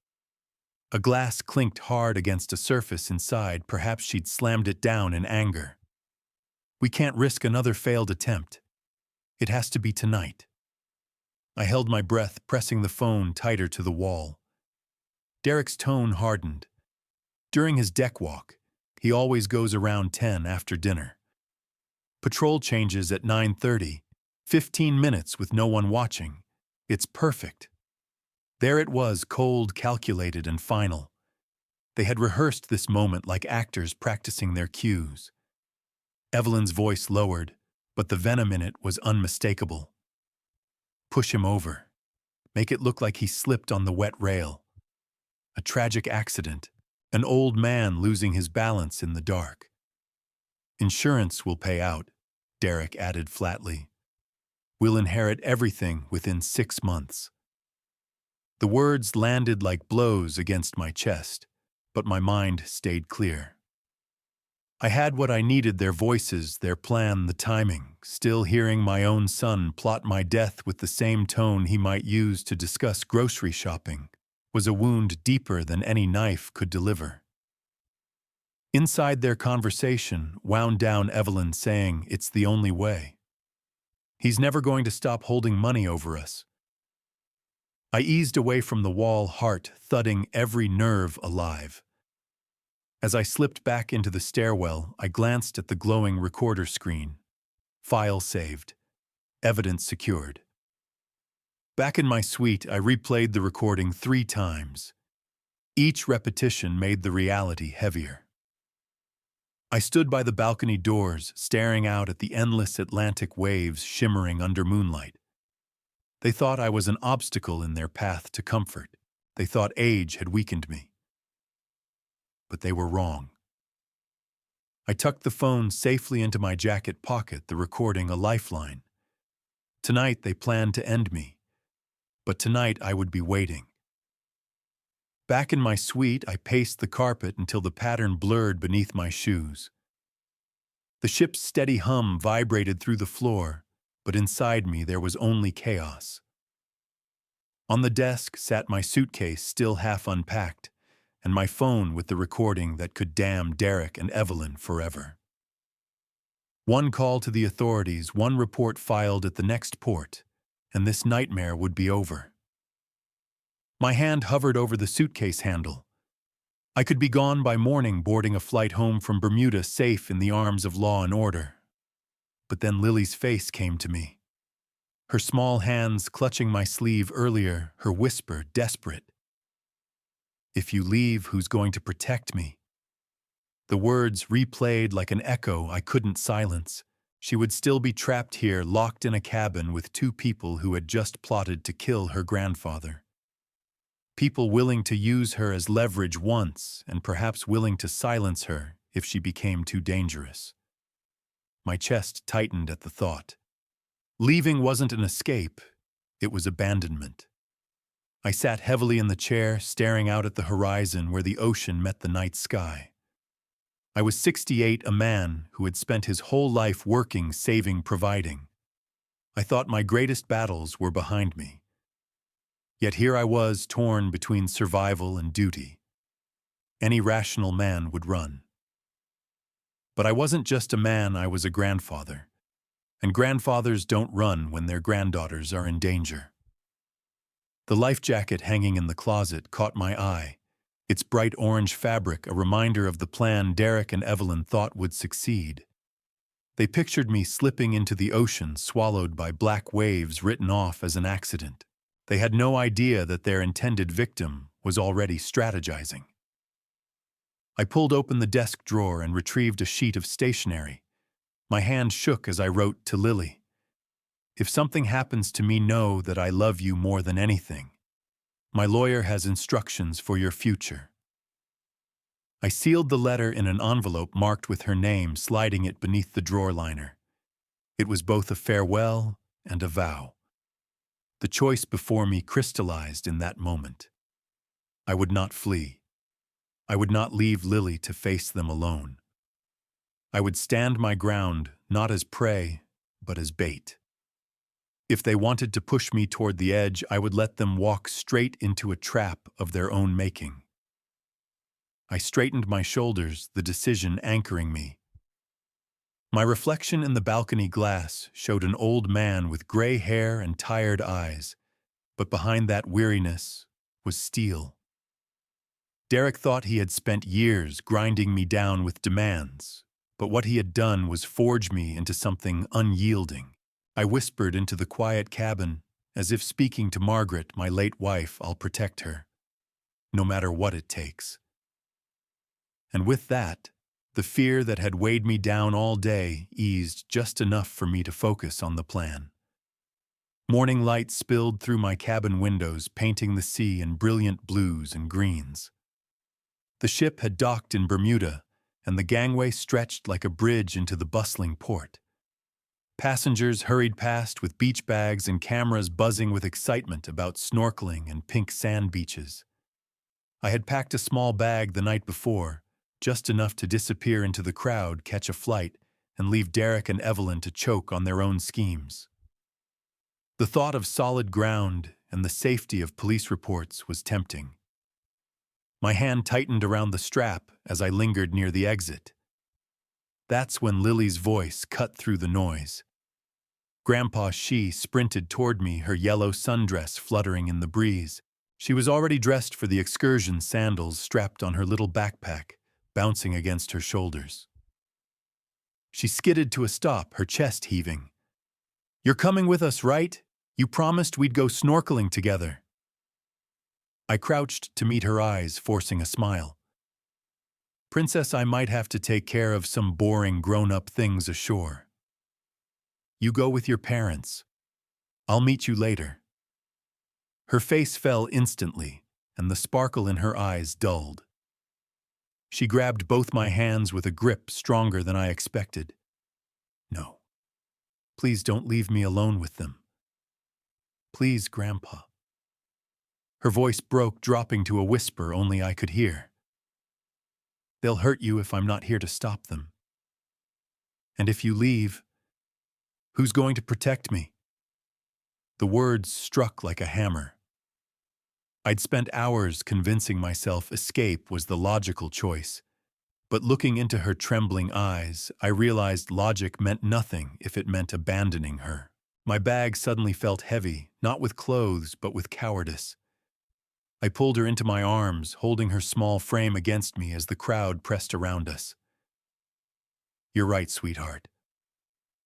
A glass clinked hard against a surface inside. Perhaps she'd slammed it down in anger. We can't risk another failed attempt. It has to be tonight. I held my breath, pressing the phone tighter to the wall. Derek's tone hardened. During his deck walk, he always goes around 10 after dinner. Patrol changes at 9:30, 15 minutes with no one watching. It's perfect. There it was, cold, calculated, and final. They had rehearsed this moment like actors practicing their cues. Evelyn's voice lowered, but the venom in it was unmistakable. Push him over. Make it look like he slipped on the wet rail. A tragic accident. An old man losing his balance in the dark. Insurance will pay out, Derek added flatly. We'll inherit everything within 6 months. The words landed like blows against my chest, but my mind stayed clear. I had what I needed: their voices, their plan, the timing. Still hearing my own son plot my death with the same tone he might use to discuss grocery shopping was a wound deeper than any knife could deliver. Inside their conversation wound down Evelyn saying, "It's the only way. He's never going to stop holding money over us." I eased away from the wall, heart thudding, every nerve alive. As I slipped back into the stairwell, I glanced at the glowing recorder screen. File saved. Evidence secured. Back in my suite, I replayed the recording 3 times. Each repetition made the reality heavier. I stood by the balcony doors, staring out at the endless Atlantic waves shimmering under moonlight. They thought I was an obstacle in their path to comfort. They thought age had weakened me. But they were wrong. I tucked the phone safely into my jacket pocket, the recording a lifeline. Tonight they planned to end me, but tonight I would be waiting. Back in my suite, I paced the carpet until the pattern blurred beneath my shoes. The ship's steady hum vibrated through the floor, but inside me there was only chaos. On the desk sat my suitcase, still half unpacked, and my phone with the recording that could damn Derek and Evelyn forever. One call to the authorities, one report filed at the next port, and this nightmare would be over. My hand hovered over the suitcase handle. I could be gone by morning, boarding a flight home from Bermuda, safe in the arms of law and order. But then Lily's face came to me. Her small hands clutching my sleeve earlier, her whisper desperate. "If you leave, who's going to protect me?" The words replayed like an echo I couldn't silence. She would still be trapped here, locked in a cabin with 2 people who had just plotted to kill her grandfather. People willing to use her as leverage once, and perhaps willing to silence her if she became too dangerous. My chest tightened at the thought. Leaving wasn't an escape, it was abandonment. I sat heavily in the chair, staring out at the horizon where the ocean met the night sky. I was 68, a man who had spent his whole life working, saving, providing. I thought my greatest battles were behind me. Yet here I was, torn between survival and duty. Any rational man would run. But I wasn't just a man, I was a grandfather. And grandfathers don't run when their granddaughters are in danger. The life jacket hanging in the closet caught my eye, its bright orange fabric a reminder of the plan Derek and Evelyn thought would succeed. They pictured me slipping into the ocean, swallowed by black waves, written off as an accident. They had no idea that their intended victim was already strategizing. I pulled open the desk drawer and retrieved a sheet of stationery. My hand shook as I wrote to Lily. "If something happens to me, know that I love you more than anything. My lawyer has instructions for your future." I sealed the letter in an envelope marked with her name, sliding it beneath the drawer liner. It was both a farewell and a vow. The choice before me crystallized in that moment. I would not flee. I would not leave Lily to face them alone. I would stand my ground, not as prey, but as bait. If they wanted to push me toward the edge, I would let them walk straight into a trap of their own making. I straightened my shoulders, the decision anchoring me. My reflection in the balcony glass showed an old man with gray hair and tired eyes, but behind that weariness was steel. Derek thought he had spent years grinding me down with demands, but what he had done was forge me into something unyielding. I whispered into the quiet cabin, as if speaking to Margaret, my late wife. I'll protect her, no matter what it takes. And with that, the fear that had weighed me down all day eased just enough for me to focus on the plan. Morning light spilled through my cabin windows, painting the sea in brilliant blues and greens. The ship had docked in Bermuda, and the gangway stretched like a bridge into the bustling port. Passengers hurried past with beach bags and cameras buzzing with excitement about snorkeling and pink sand beaches. I had packed a small bag the night before, just enough to disappear into the crowd, catch a flight, and leave Derek and Evelyn to choke on their own schemes. The thought of solid ground and the safety of police reports was tempting. My hand tightened around the strap as I lingered near the exit. That's when Lily's voice cut through the noise. Grandpa She sprinted toward me, her yellow sundress fluttering in the breeze. She was already dressed for the excursion, sandals strapped on her little backpack, bouncing against her shoulders. She skidded to a stop, her chest heaving. "You're coming with us, right? You promised we'd go snorkeling together." I crouched to meet her eyes, forcing a smile. "Princess, I might have to take care of some boring grown-up things ashore. You go with your parents. I'll meet you later." Her face fell instantly, and the sparkle in her eyes dulled. She grabbed both my hands with a grip stronger than I expected. "No. Please don't leave me alone with them. Please, Grandpa." Her voice broke, dropping to a whisper only I could hear. "They'll hurt you if I'm not here to stop them. And if you leave, who's going to protect me?" The words struck like a hammer. I'd spent hours convincing myself escape was the logical choice, but looking into her trembling eyes, I realized logic meant nothing if it meant abandoning her. My bag suddenly felt heavy, not with clothes, but with cowardice. I pulled her into my arms, holding her small frame against me as the crowd pressed around us. "You're right, sweetheart.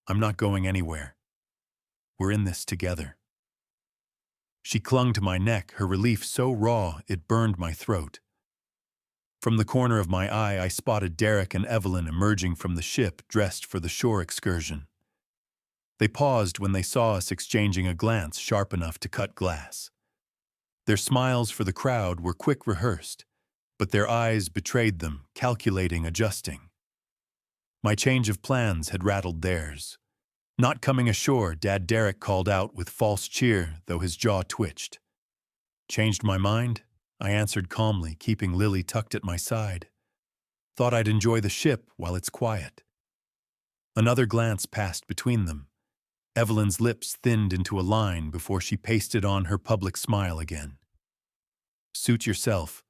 I'm not going anywhere. We're in this together." She clung to my neck, her relief so raw it burned my throat. From the corner of my eye, I spotted Derek and Evelyn emerging from the ship, dressed for the shore excursion. They paused when they saw us, exchanging a glance sharp enough to cut glass. Their smiles for the crowd were quick rehearsed, but their eyes betrayed them, calculating, adjusting. My change of plans had rattled theirs. "Not coming ashore," Dad Derek called out with false cheer, though his jaw twitched. "Changed my mind?" I answered calmly, keeping Lily tucked at my side. "Thought I'd enjoy the ship while it's quiet." Another glance passed between them. Evelyn's lips thinned into a line before she pasted on her public smile again. "Suit yourself.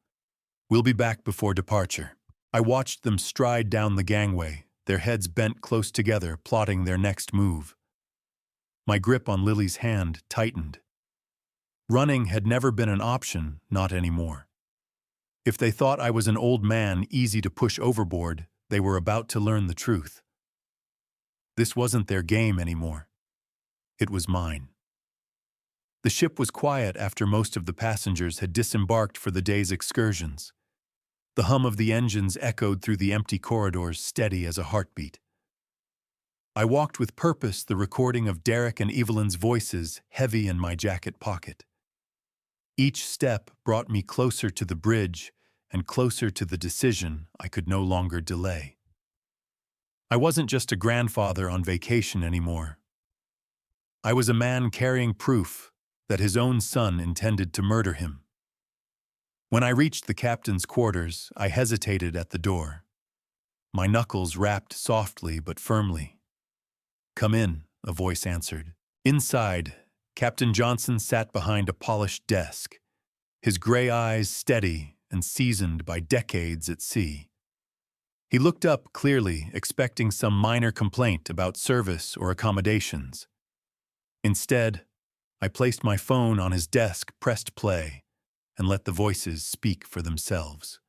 We'll be back before departure." I watched them stride down the gangway, their heads bent close together, plotting their next move. My grip on Lily's hand tightened. Running had never been an option, not anymore. If they thought I was an old man easy to push overboard, they were about to learn the truth. This wasn't their game anymore. It was mine. The ship was quiet after most of the passengers had disembarked for the day's excursions. The hum of the engines echoed through the empty corridors, steady as a heartbeat. I walked with purpose, the recording of Derek and Evelyn's voices heavy in my jacket pocket. Each step brought me closer to the bridge and closer to the decision I could no longer delay. I wasn't just a grandfather on vacation anymore. I was a man carrying proof that his own son intended to murder him. When I reached the captain's quarters, I hesitated at the door. My knuckles rapped softly but firmly. "Come in," a voice answered. Inside, Captain Johnson sat behind a polished desk, his gray eyes steady and seasoned by decades at sea. He looked up clearly, expecting some minor complaint about service or accommodations. Instead, I placed my phone on his desk, pressed play, and let the voices speak for themselves.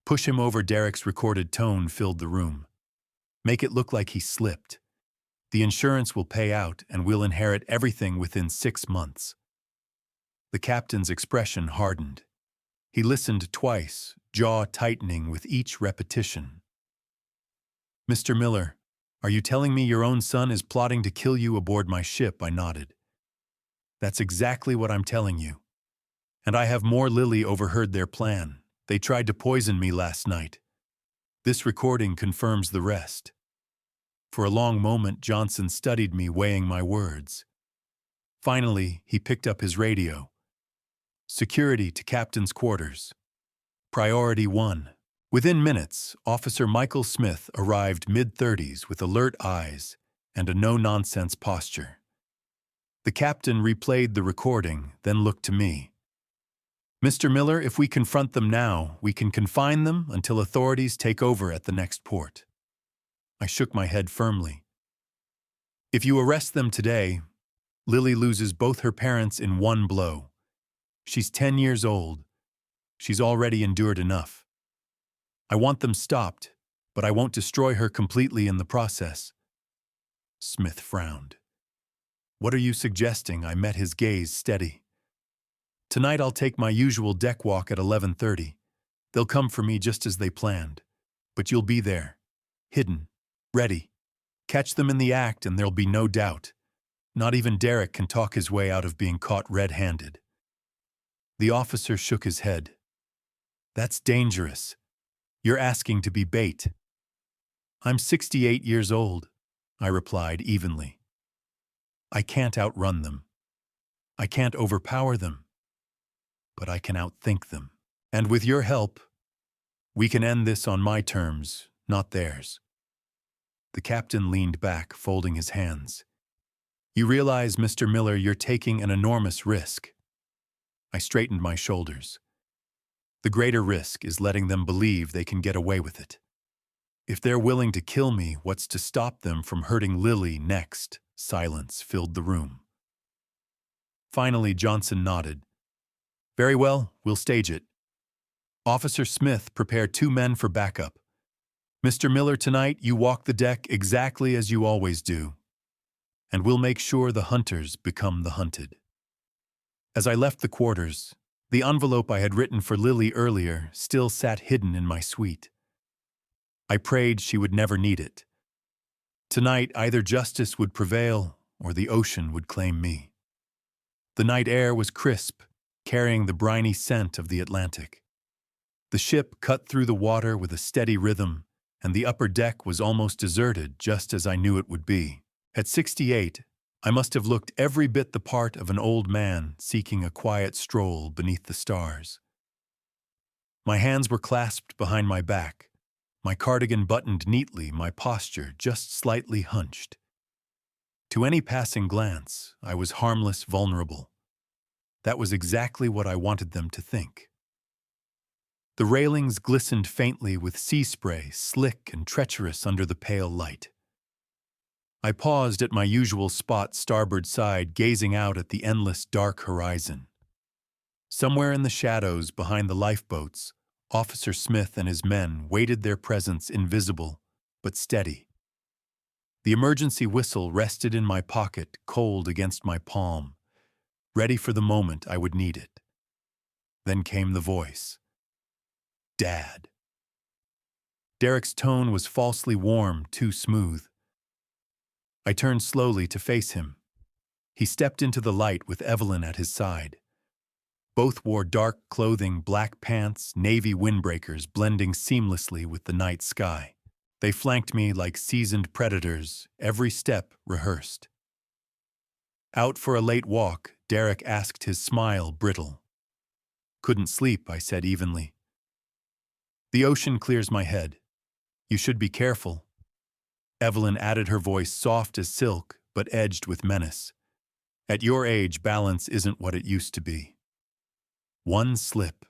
Push him over. Derek's recorded tone filled the room. Make it look like he slipped. The insurance will pay out and we'll inherit everything within 6 months. The captain's expression hardened. He listened twice, jaw tightening with each repetition. "Mr. Miller, are you telling me your own son is plotting to kill you aboard my ship?" I nodded. "That's exactly what I'm telling you. And I have more." Lily overheard their plan. "They tried to poison me last night. This recording confirms the rest." For a long moment, Johnson studied me, weighing my words. Finally, he picked up his radio. "Security to captain's quarters. Priority 1. Within minutes, Officer Michael Smith arrived, mid-30s, with alert eyes and a no-nonsense posture. The captain replayed the recording, then looked to me. "Mr. Miller, if we confront them now, we can confine them until authorities take over at the next port." I shook my head firmly. "If you arrest them today, Lily loses both her parents in one blow. She's 10 years old. She's already endured enough. I want them stopped, but I won't destroy her completely in the process." Smith frowned. "What are you suggesting?" I met his gaze steady. "Tonight I'll take my usual deck walk at 11:30. They'll come for me just as they planned. But you'll be there, hidden, ready. Catch them in the act and there'll be no doubt. Not even Derek can talk his way out of being caught red-handed." The officer shook his head. "That's dangerous. You're asking to be bait." "I'm 68 years old," I replied evenly. "I can't outrun them. I can't overpower them. But I can outthink them. And with your help, we can end this on my terms, not theirs." The captain leaned back, folding his hands. "You realize, Mr. Miller, you're taking an enormous risk." I straightened my shoulders. "The greater risk is letting them believe they can get away with it. If they're willing to kill me, what's to stop them from hurting Lily next?" Silence filled the room. Finally, Johnson nodded. "Very well, we'll stage it. Officer Smith, prepare 2 men for backup. Mr. Miller, tonight you walk the deck exactly as you always do. And we'll make sure the hunters become the hunted." As I left the quarters, the envelope I had written for Lily earlier still sat hidden in my suite. I prayed she would never need it. Tonight, either justice would prevail or the ocean would claim me. The night air was crisp, carrying the briny scent of the Atlantic. The ship cut through the water with a steady rhythm, and the upper deck was almost deserted, just as I knew it would be. At 68, I must have looked every bit the part of an old man seeking a quiet stroll beneath the stars. My hands were clasped behind my back, my cardigan buttoned neatly, my posture just slightly hunched. To any passing glance, I was harmless, vulnerable. That was exactly what I wanted them to think. The railings glistened faintly with sea spray, slick and treacherous under the pale light. I paused at my usual spot, starboard side, gazing out at the endless dark horizon. Somewhere in the shadows behind the lifeboats, Officer Smith and his men waited, their presence invisible but steady. The emergency whistle rested in my pocket, cold against my palm, ready for the moment I would need it. Then came the voice. "Dad." Derek's tone was falsely warm, too smooth. I turned slowly to face him. He stepped into the light with Evelyn at his side. Both wore dark clothing, black pants, navy windbreakers blending seamlessly with the night sky. They flanked me like seasoned predators, every step rehearsed. "Out for a late walk?" Derek asked, his smile brittle. "Couldn't sleep," I said evenly. "The ocean clears my head. You should be careful." Evelyn added, her voice soft as silk, but edged with menace. "At your age, balance isn't what it used to be. One slip."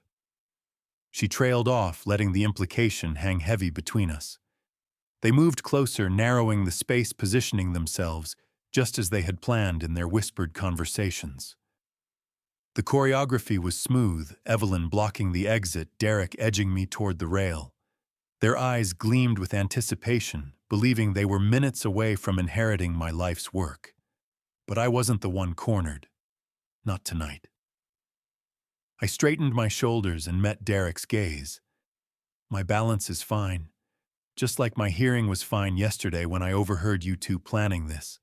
She trailed off, letting the implication hang heavy between us. They moved closer, narrowing the space, positioning themselves, just as they had planned in their whispered conversations. The choreography was smooth, Evelyn blocking the exit, Derek edging me toward the rail. Their eyes gleamed with anticipation, believing they were minutes away from inheriting my life's work. But I wasn't the one cornered. Not tonight. I straightened my shoulders and met Derek's gaze. My balance is fine, just like my hearing was fine yesterday when I overheard you two planning this.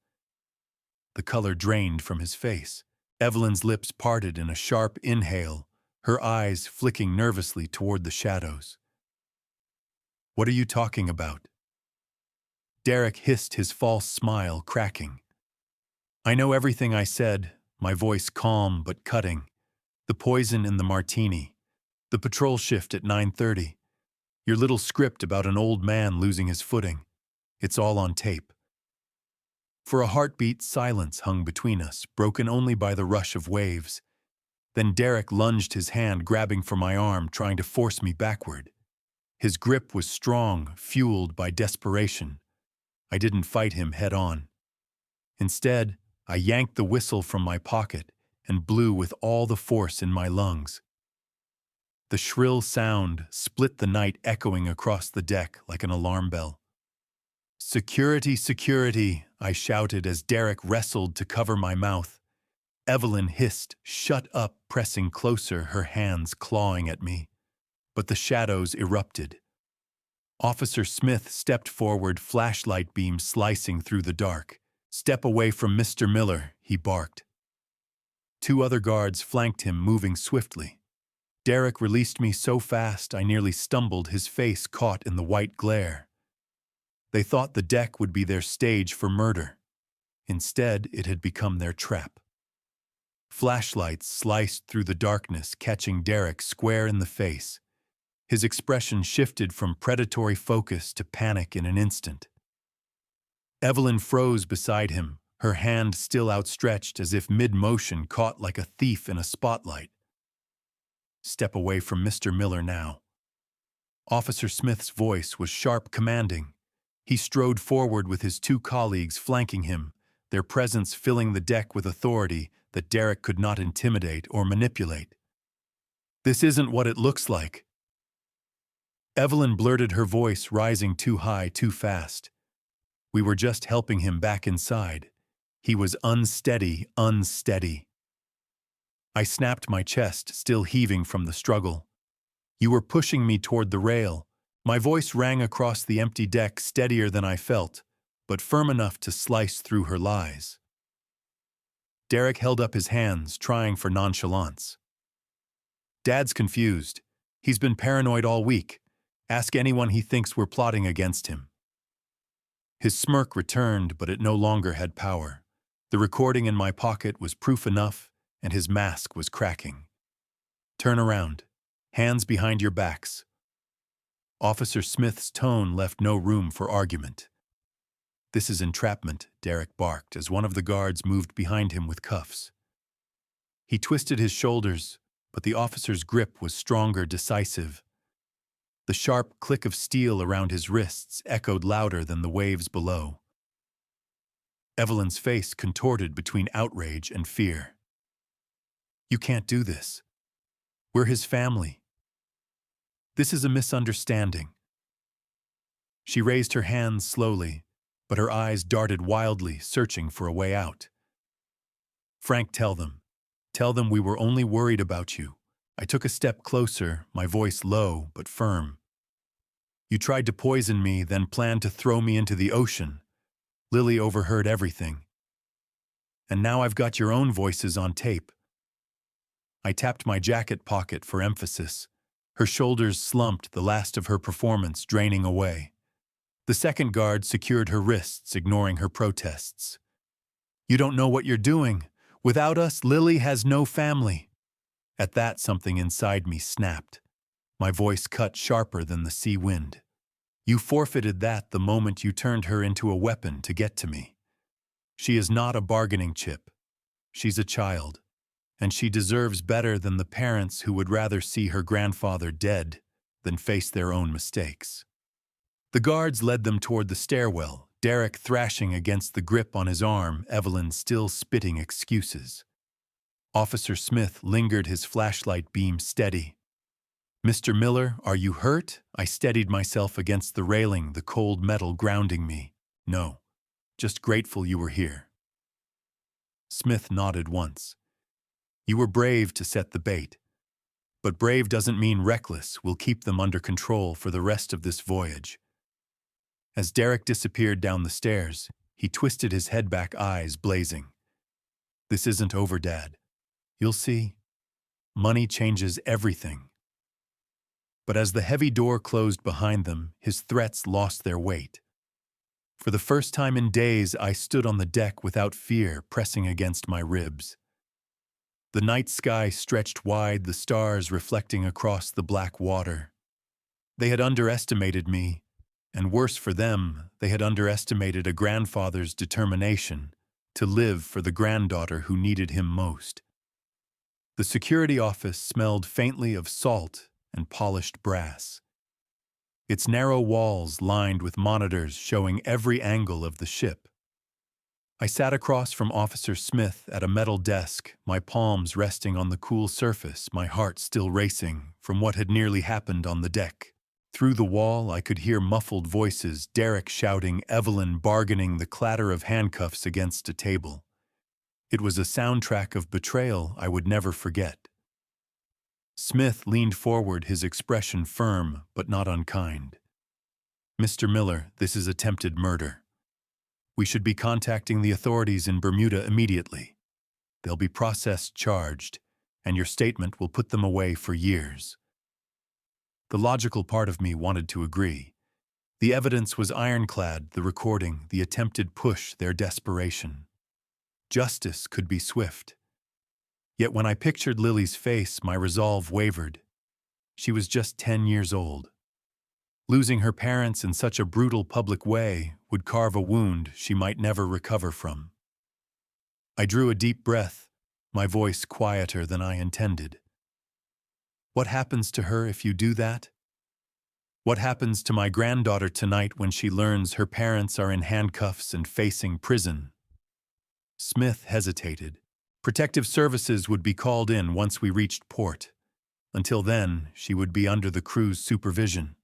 The color drained from his face. Evelyn's lips parted in a sharp inhale, her eyes flicking nervously toward the shadows. What are you talking about? Derek hissed, his false smile cracking. I know everything I said, my voice calm but cutting. The poison in the martini. The patrol shift at 9:30. Your little script about an old man losing his footing. It's all on tape. For a heartbeat, silence hung between us, broken only by the rush of waves. Then Derek lunged his hand, grabbing for my arm, trying to force me backward. His grip was strong, fueled by desperation. I didn't fight him head-on. Instead, I yanked the whistle from my pocket and blew with all the force in my lungs. The shrill sound split the night, echoing across the deck like an alarm bell. Security, security, I shouted as Derek wrestled to cover my mouth. Evelyn hissed, shut up, pressing closer, her hands clawing at me. But the shadows erupted. Officer Smith stepped forward, flashlight beam slicing through the dark. Step away from Mr. Miller, he barked. Two other guards flanked him, moving swiftly. Derek released me so fast I nearly stumbled, his face caught in the white glare. They thought the deck would be their stage for murder. Instead, it had become their trap. Flashlights sliced through the darkness, catching Derek square in the face. His expression shifted from predatory focus to panic in an instant. Evelyn froze beside him, her hand still outstretched as if mid-motion, caught like a thief in a spotlight. Step away from Mr. Miller now. Officer Smith's voice was sharp, commanding. He strode forward with his two colleagues flanking him, their presence filling the deck with authority that Derek could not intimidate or manipulate. This isn't what it looks like. Evelyn blurted, her voice rising too high, too fast. We were just helping him back inside. He was unsteady. I snapped my chest, still heaving from the struggle. You were pushing me toward the rail. My voice rang across the empty deck, steadier than I felt, but firm enough to slice through her lies. Derek held up his hands, trying for nonchalance. Dad's confused. He's been paranoid all week. Ask anyone he thinks we're plotting against him. His smirk returned, but it no longer had power. The recording in my pocket was proof enough, and his mask was cracking. Turn around. Hands behind your backs. Officer Smith's tone left no room for argument. This is entrapment, Derek barked as one of the guards moved behind him with cuffs. He twisted his shoulders, but the officer's grip was stronger, decisive. The sharp click of steel around his wrists echoed louder than the waves below. Evelyn's face contorted between outrage and fear. You can't do this. We're his family. This is a misunderstanding. She raised her hands slowly, but her eyes darted wildly, searching for a way out. Frank, tell them. Tell them we were only worried about you. I took a step closer, my voice low but firm. You tried to poison me, then planned to throw me into the ocean. Lily overheard everything. And now I've got your own voices on tape. I tapped my jacket pocket for emphasis. Her shoulders slumped, the last of her performance draining away. The second guard secured her wrists, ignoring her protests. You don't know what you're doing. Without us, Lily has no family. At that, something inside me snapped. My voice cut sharper than the sea wind. You forfeited that the moment you turned her into a weapon to get to me. She is not a bargaining chip. She's a child. and she deserves better than the parents who would rather see her grandfather dead than face their own mistakes. The guards led them toward the stairwell, Derek thrashing against the grip on his arm, Evelyn still spitting excuses. Officer Smith lingered, his flashlight beam steady. "Mr. Miller, are you hurt?" I steadied myself against the railing, the cold metal grounding me. "No, just grateful you were here." Smith nodded once. "You were brave to set the bait. But brave doesn't mean reckless. We'll keep them under control for the rest of this voyage." As Derek disappeared down the stairs, he twisted his head back, eyes blazing. "This isn't over, Dad. You'll see. Money changes everything." But as the heavy door closed behind them, his threats lost their weight. For the first time in days, I stood on the deck without fear pressing against my ribs. The night sky stretched wide, the stars reflecting across the black water. They had underestimated me, and worse for them, they had underestimated a grandfather's determination to live for the granddaughter who needed him most. The security office smelled faintly of salt and polished brass. Its narrow walls lined with monitors showing every angle of the ship. I sat across from Officer Smith at a metal desk, my palms resting on the cool surface, my heart still racing from what had nearly happened on the deck. Through the wall, I could hear muffled voices, Derek shouting, Evelyn bargaining, the clatter of handcuffs against a table. It was a soundtrack of betrayal I would never forget. Smith leaned forward, his expression firm but not unkind. "Mr. Miller, this is attempted murder. We should be contacting the authorities in Bermuda immediately. They'll be processed, charged, and your statement will put them away for years." The logical part of me wanted to agree. The evidence was ironclad, the recording, the attempted push, their desperation. Justice could be swift. Yet when I pictured Lily's face, my resolve wavered. She was just 10 years old. Losing her parents in such a brutal public way would carve a wound she might never recover from. I drew a deep breath, my voice quieter than I intended. What happens to her if you do that? What happens to my granddaughter tonight when she learns her parents are in handcuffs and facing prison? Smith hesitated. Protective services would be called in once we reached port. Until then, she would be under the crew's supervision.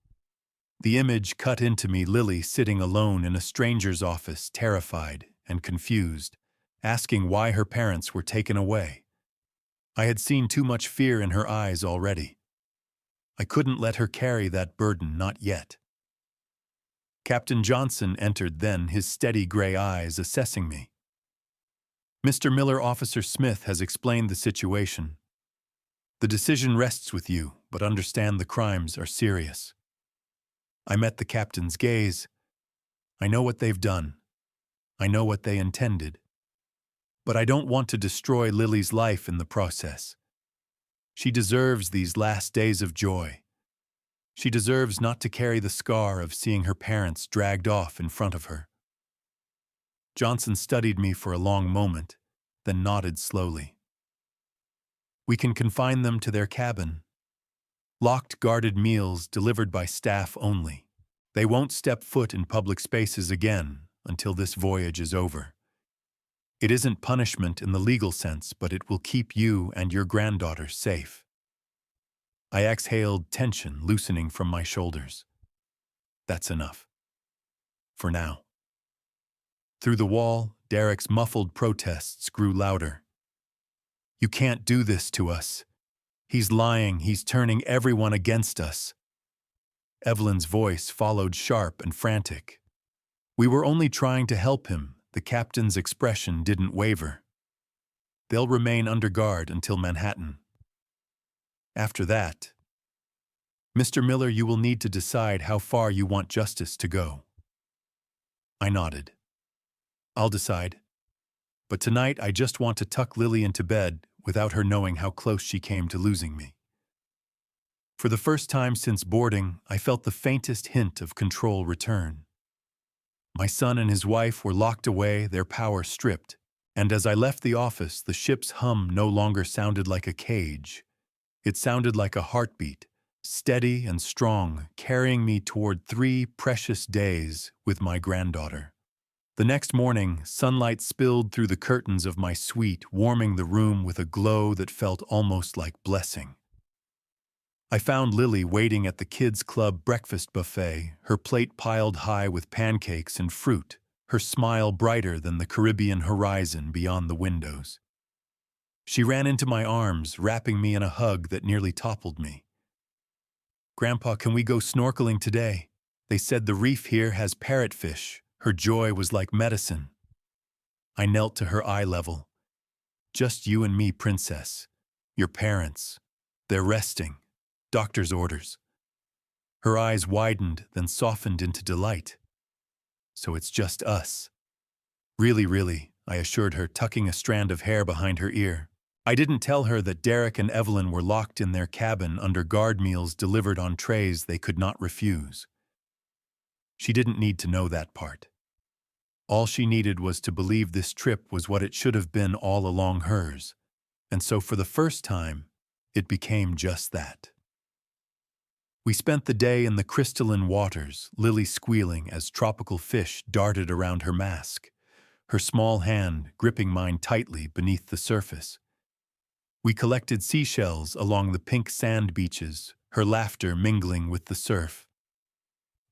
The image cut into me, Lily sitting alone in a stranger's office, terrified and confused, asking why her parents were taken away. I had seen too much fear in her eyes already. I couldn't let her carry that burden, not yet. Captain Johnson entered then, his steady gray eyes assessing me. "Mr. Miller, Officer Smith has explained the situation. The decision rests with you, but understand the crimes are serious." I met the captain's gaze. I know what they've done. I know what they intended. But I don't want to destroy Lily's life in the process. She deserves these last days of joy. She deserves not to carry the scar of seeing her parents dragged off in front of her. Johnson studied me for a long moment, then nodded slowly. "We can confine them to their cabin. Locked, guarded meals delivered by staff only. They won't step foot in public spaces again until this voyage is over. It isn't punishment in the legal sense, but it will keep you and your granddaughter safe." I exhaled, tension loosening from my shoulders. That's enough. For now. Through the wall, Derek's muffled protests grew louder. "You can't do this to us. He's lying, he's turning everyone against us." Evelyn's voice followed, sharp and frantic. "We were only trying to help him." The captain's expression didn't waver. "They'll remain under guard until Manhattan. After that, Mr. Miller, you will need to decide how far you want justice to go." I nodded. "I'll decide. But tonight I just want to tuck Lily into bed without her knowing how close she came to losing me." For the first time since boarding, I felt the faintest hint of control return. My son and his wife were locked away, their power stripped, And as I left the office, the ship's hum no longer sounded like a cage. It sounded like a heartbeat, steady and strong, carrying me toward 3 precious days with my granddaughter. The next morning, sunlight spilled through the curtains of my suite, warming the room with a glow that felt almost like blessing. I found Lily waiting at the kids' club breakfast buffet, her plate piled high with pancakes and fruit, her smile brighter than the Caribbean horizon beyond the windows. She ran into my arms, wrapping me in a hug that nearly toppled me. "Grandpa, can we go snorkeling today? They said the reef here has parrotfish." Her joy was like medicine. I knelt to her eye level. "Just you and me, princess. Your parents. They're resting. Doctor's orders." Her eyes widened, then softened into delight. "So it's just us." "Really, really," I assured her, tucking a strand of hair behind her ear. I didn't tell her that Derek and Evelyn were locked in their cabin under guard meals delivered on trays they could not refuse. She didn't need to know that part. All she needed was to believe this trip was what it should have been all along hers, and so for the first time, it became just that. We spent the day in the crystalline waters, Lily squealing as tropical fish darted around her mask, her small hand gripping mine tightly beneath the surface. We collected seashells along the pink sand beaches, her laughter mingling with the surf.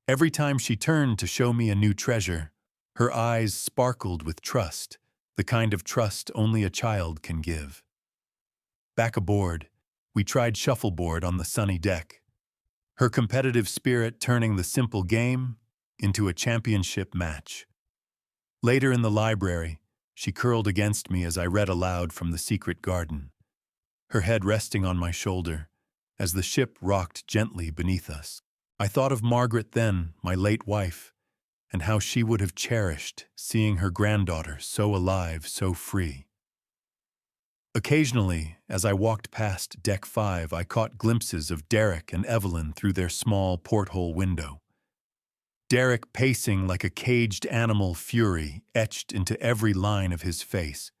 Every time she turned to show me a new treasure, her eyes sparkled with trust, the kind of trust only a child can give. Back aboard, we tried shuffleboard on the sunny deck, her competitive spirit turning the simple game into a championship match. Later in the library, she curled against me as I read aloud from The Secret Garden, her head resting on my shoulder as the ship rocked gently beneath us. I thought of Margaret then, my late wife, and how she would have cherished seeing her granddaughter so alive, so free. Occasionally, as I walked past Deck 5, I caught glimpses of Derek and Evelyn through their small porthole window. Derek pacing like a caged animal, fury etched into every line of his face.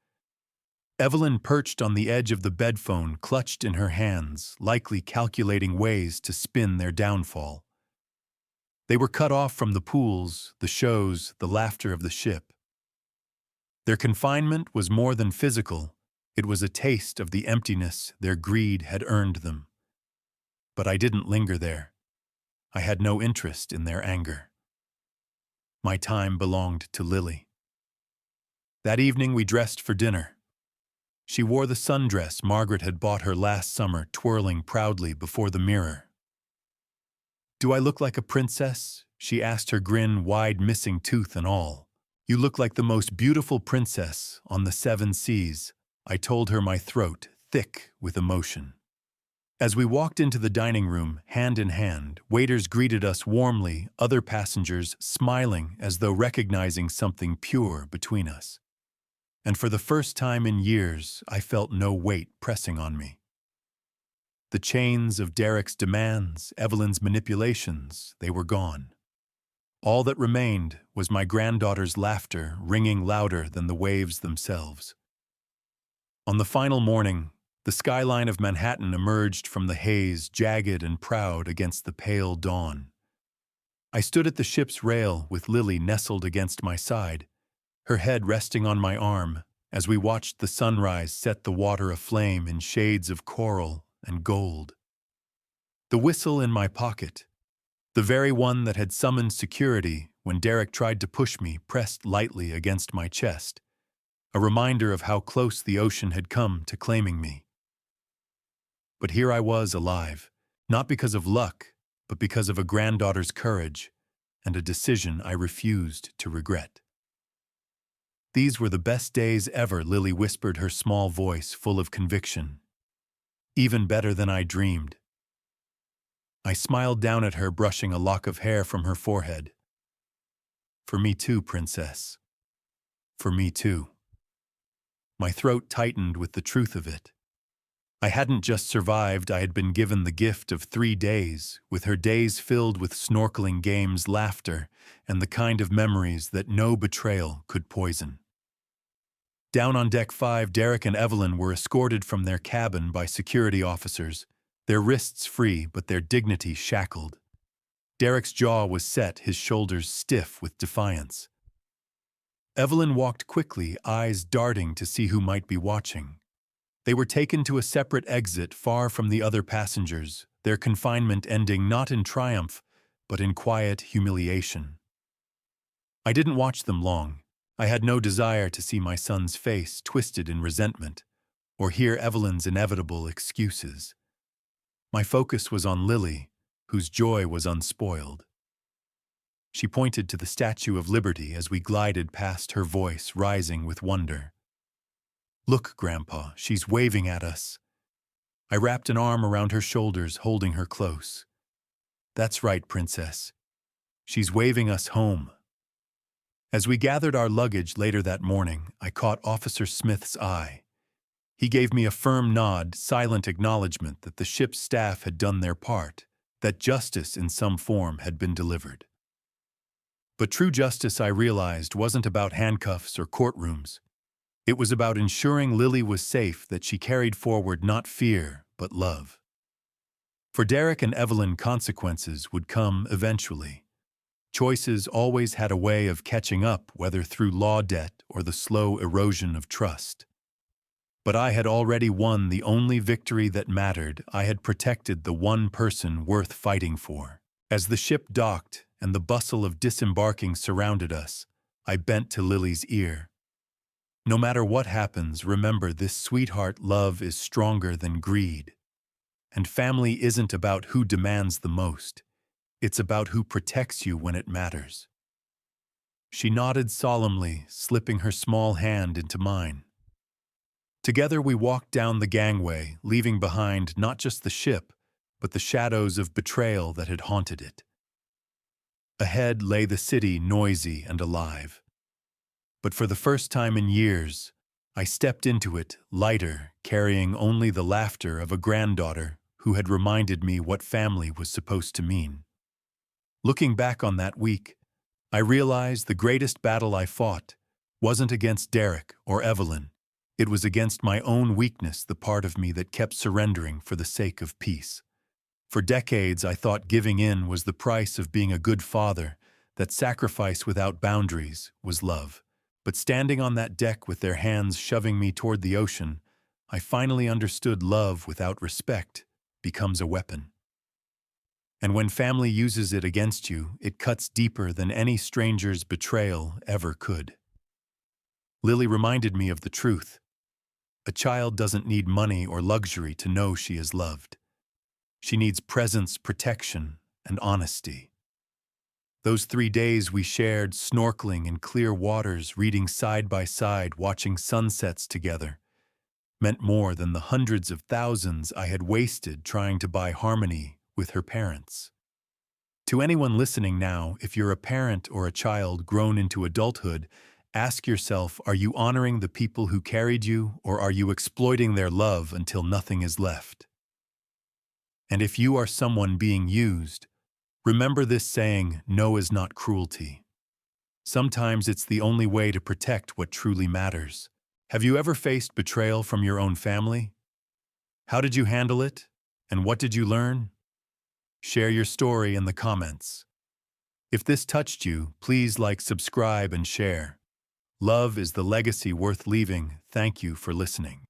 Evelyn perched on the edge of the bedphone, clutched in her hands, likely calculating ways to spin their downfall. They were cut off from the pools, the shows, the laughter of the ship. Their confinement was more than physical. It was a taste of the emptiness their greed had earned them. But I didn't linger there. I had no interest in their anger. My time belonged to Lily. That evening we dressed for dinner. She wore the sundress Margaret had bought her last summer, twirling proudly before the mirror. "Do I look like a princess?" she asked, her grin wide, missing tooth and all. "You look like the most beautiful princess on the 7 seas." I told her, my throat thick with emotion. As we walked into the dining room, hand in hand, waiters greeted us warmly, other passengers smiling as though recognizing something pure between us. And for the first time in years, I felt no weight pressing on me. The chains of Derek's demands, Evelyn's manipulations, they were gone. All that remained was my granddaughter's laughter, ringing louder than the waves themselves. On the final morning, the skyline of Manhattan emerged from the haze, jagged and proud against the pale dawn. I stood at the ship's rail with Lily nestled against my side, her head resting on my arm as we watched the sunrise set the water aflame in shades of coral and gold. The whistle in my pocket, the very one that had summoned security when Derek tried to push me, pressed lightly against my chest, a reminder of how close the ocean had come to claiming me. But here I was alive, not because of luck, but because of a granddaughter's courage and a decision I refused to regret. "These were the best days ever," Lily whispered, her small voice full of conviction. "Even better than I dreamed." I smiled down at her, brushing a lock of hair from her forehead. "For me too, princess. For me too." My throat tightened with the truth of it. I hadn't just survived, I had been given the gift of 3 days, with her days filled with snorkeling games, laughter, and the kind of memories that no betrayal could poison. Down on deck 5, Derek and Evelyn were escorted from their cabin by security officers, their wrists free but their dignity shackled. Derek's jaw was set, his shoulders stiff with defiance. Evelyn walked quickly, eyes darting to see who might be watching. They were taken to a separate exit far from the other passengers, their confinement ending not in triumph, but in quiet humiliation. I didn't watch them long. I had no desire to see my son's face twisted in resentment, or hear Evelyn's inevitable excuses. My focus was on Lily, whose joy was unspoiled. She pointed to the Statue of Liberty as we glided past, her voice rising with wonder. "Look, Grandpa, she's waving at us." I wrapped an arm around her shoulders, holding her close. "That's right, Princess. She's waving us home." As we gathered our luggage later that morning, I caught Officer Smith's eye. He gave me a firm nod, silent acknowledgement that the ship's staff had done their part, that justice in some form had been delivered. But true justice, I realized, wasn't about handcuffs or courtrooms. It was about ensuring Lily was safe, that she carried forward not fear, but love. For Derek and Evelyn, consequences would come eventually. Choices always had a way of catching up, whether through law debt or the slow erosion of trust. But I had already won the only victory that mattered. I had protected the one person worth fighting for. As the ship docked and the bustle of disembarking surrounded us, I bent to Lily's ear. "No matter what happens, remember this, sweetheart, love is stronger than greed. And family isn't about who demands the most. It's about who protects you when it matters." She nodded solemnly, slipping her small hand into mine. Together we walked down the gangway, leaving behind not just the ship, but the shadows of betrayal that had haunted it. Ahead lay the city, noisy and alive. But for the first time in years, I stepped into it, lighter, carrying only the laughter of a granddaughter who had reminded me what family was supposed to mean. Looking back on that week, I realized the greatest battle I fought wasn't against Derek or Evelyn. It was against my own weakness, the part of me that kept surrendering for the sake of peace. For decades, I thought giving in was the price of being a good father, that sacrifice without boundaries was love. But standing on that deck with their hands shoving me toward the ocean, I finally understood love without respect becomes a weapon. And when family uses it against you, it cuts deeper than any stranger's betrayal ever could. Lily reminded me of the truth. A child doesn't need money or luxury to know she is loved. She needs presence, protection, and honesty. Those 3 days we shared, snorkeling in clear waters, reading side by side, watching sunsets together, meant more than the hundreds of thousands I had wasted trying to buy harmony with her parents. To anyone listening now, if you're a parent or a child grown into adulthood, ask yourself, are you honoring the people who carried you, or are you exploiting their love until nothing is left? And if you are someone being used, remember this saying, no is not cruelty. Sometimes it's the only way to protect what truly matters. Have you ever faced betrayal from your own family? How did you handle it? And what did you learn? Share your story in the comments. If this touched you, please like, subscribe, and share. Love is the legacy worth leaving. Thank you for listening.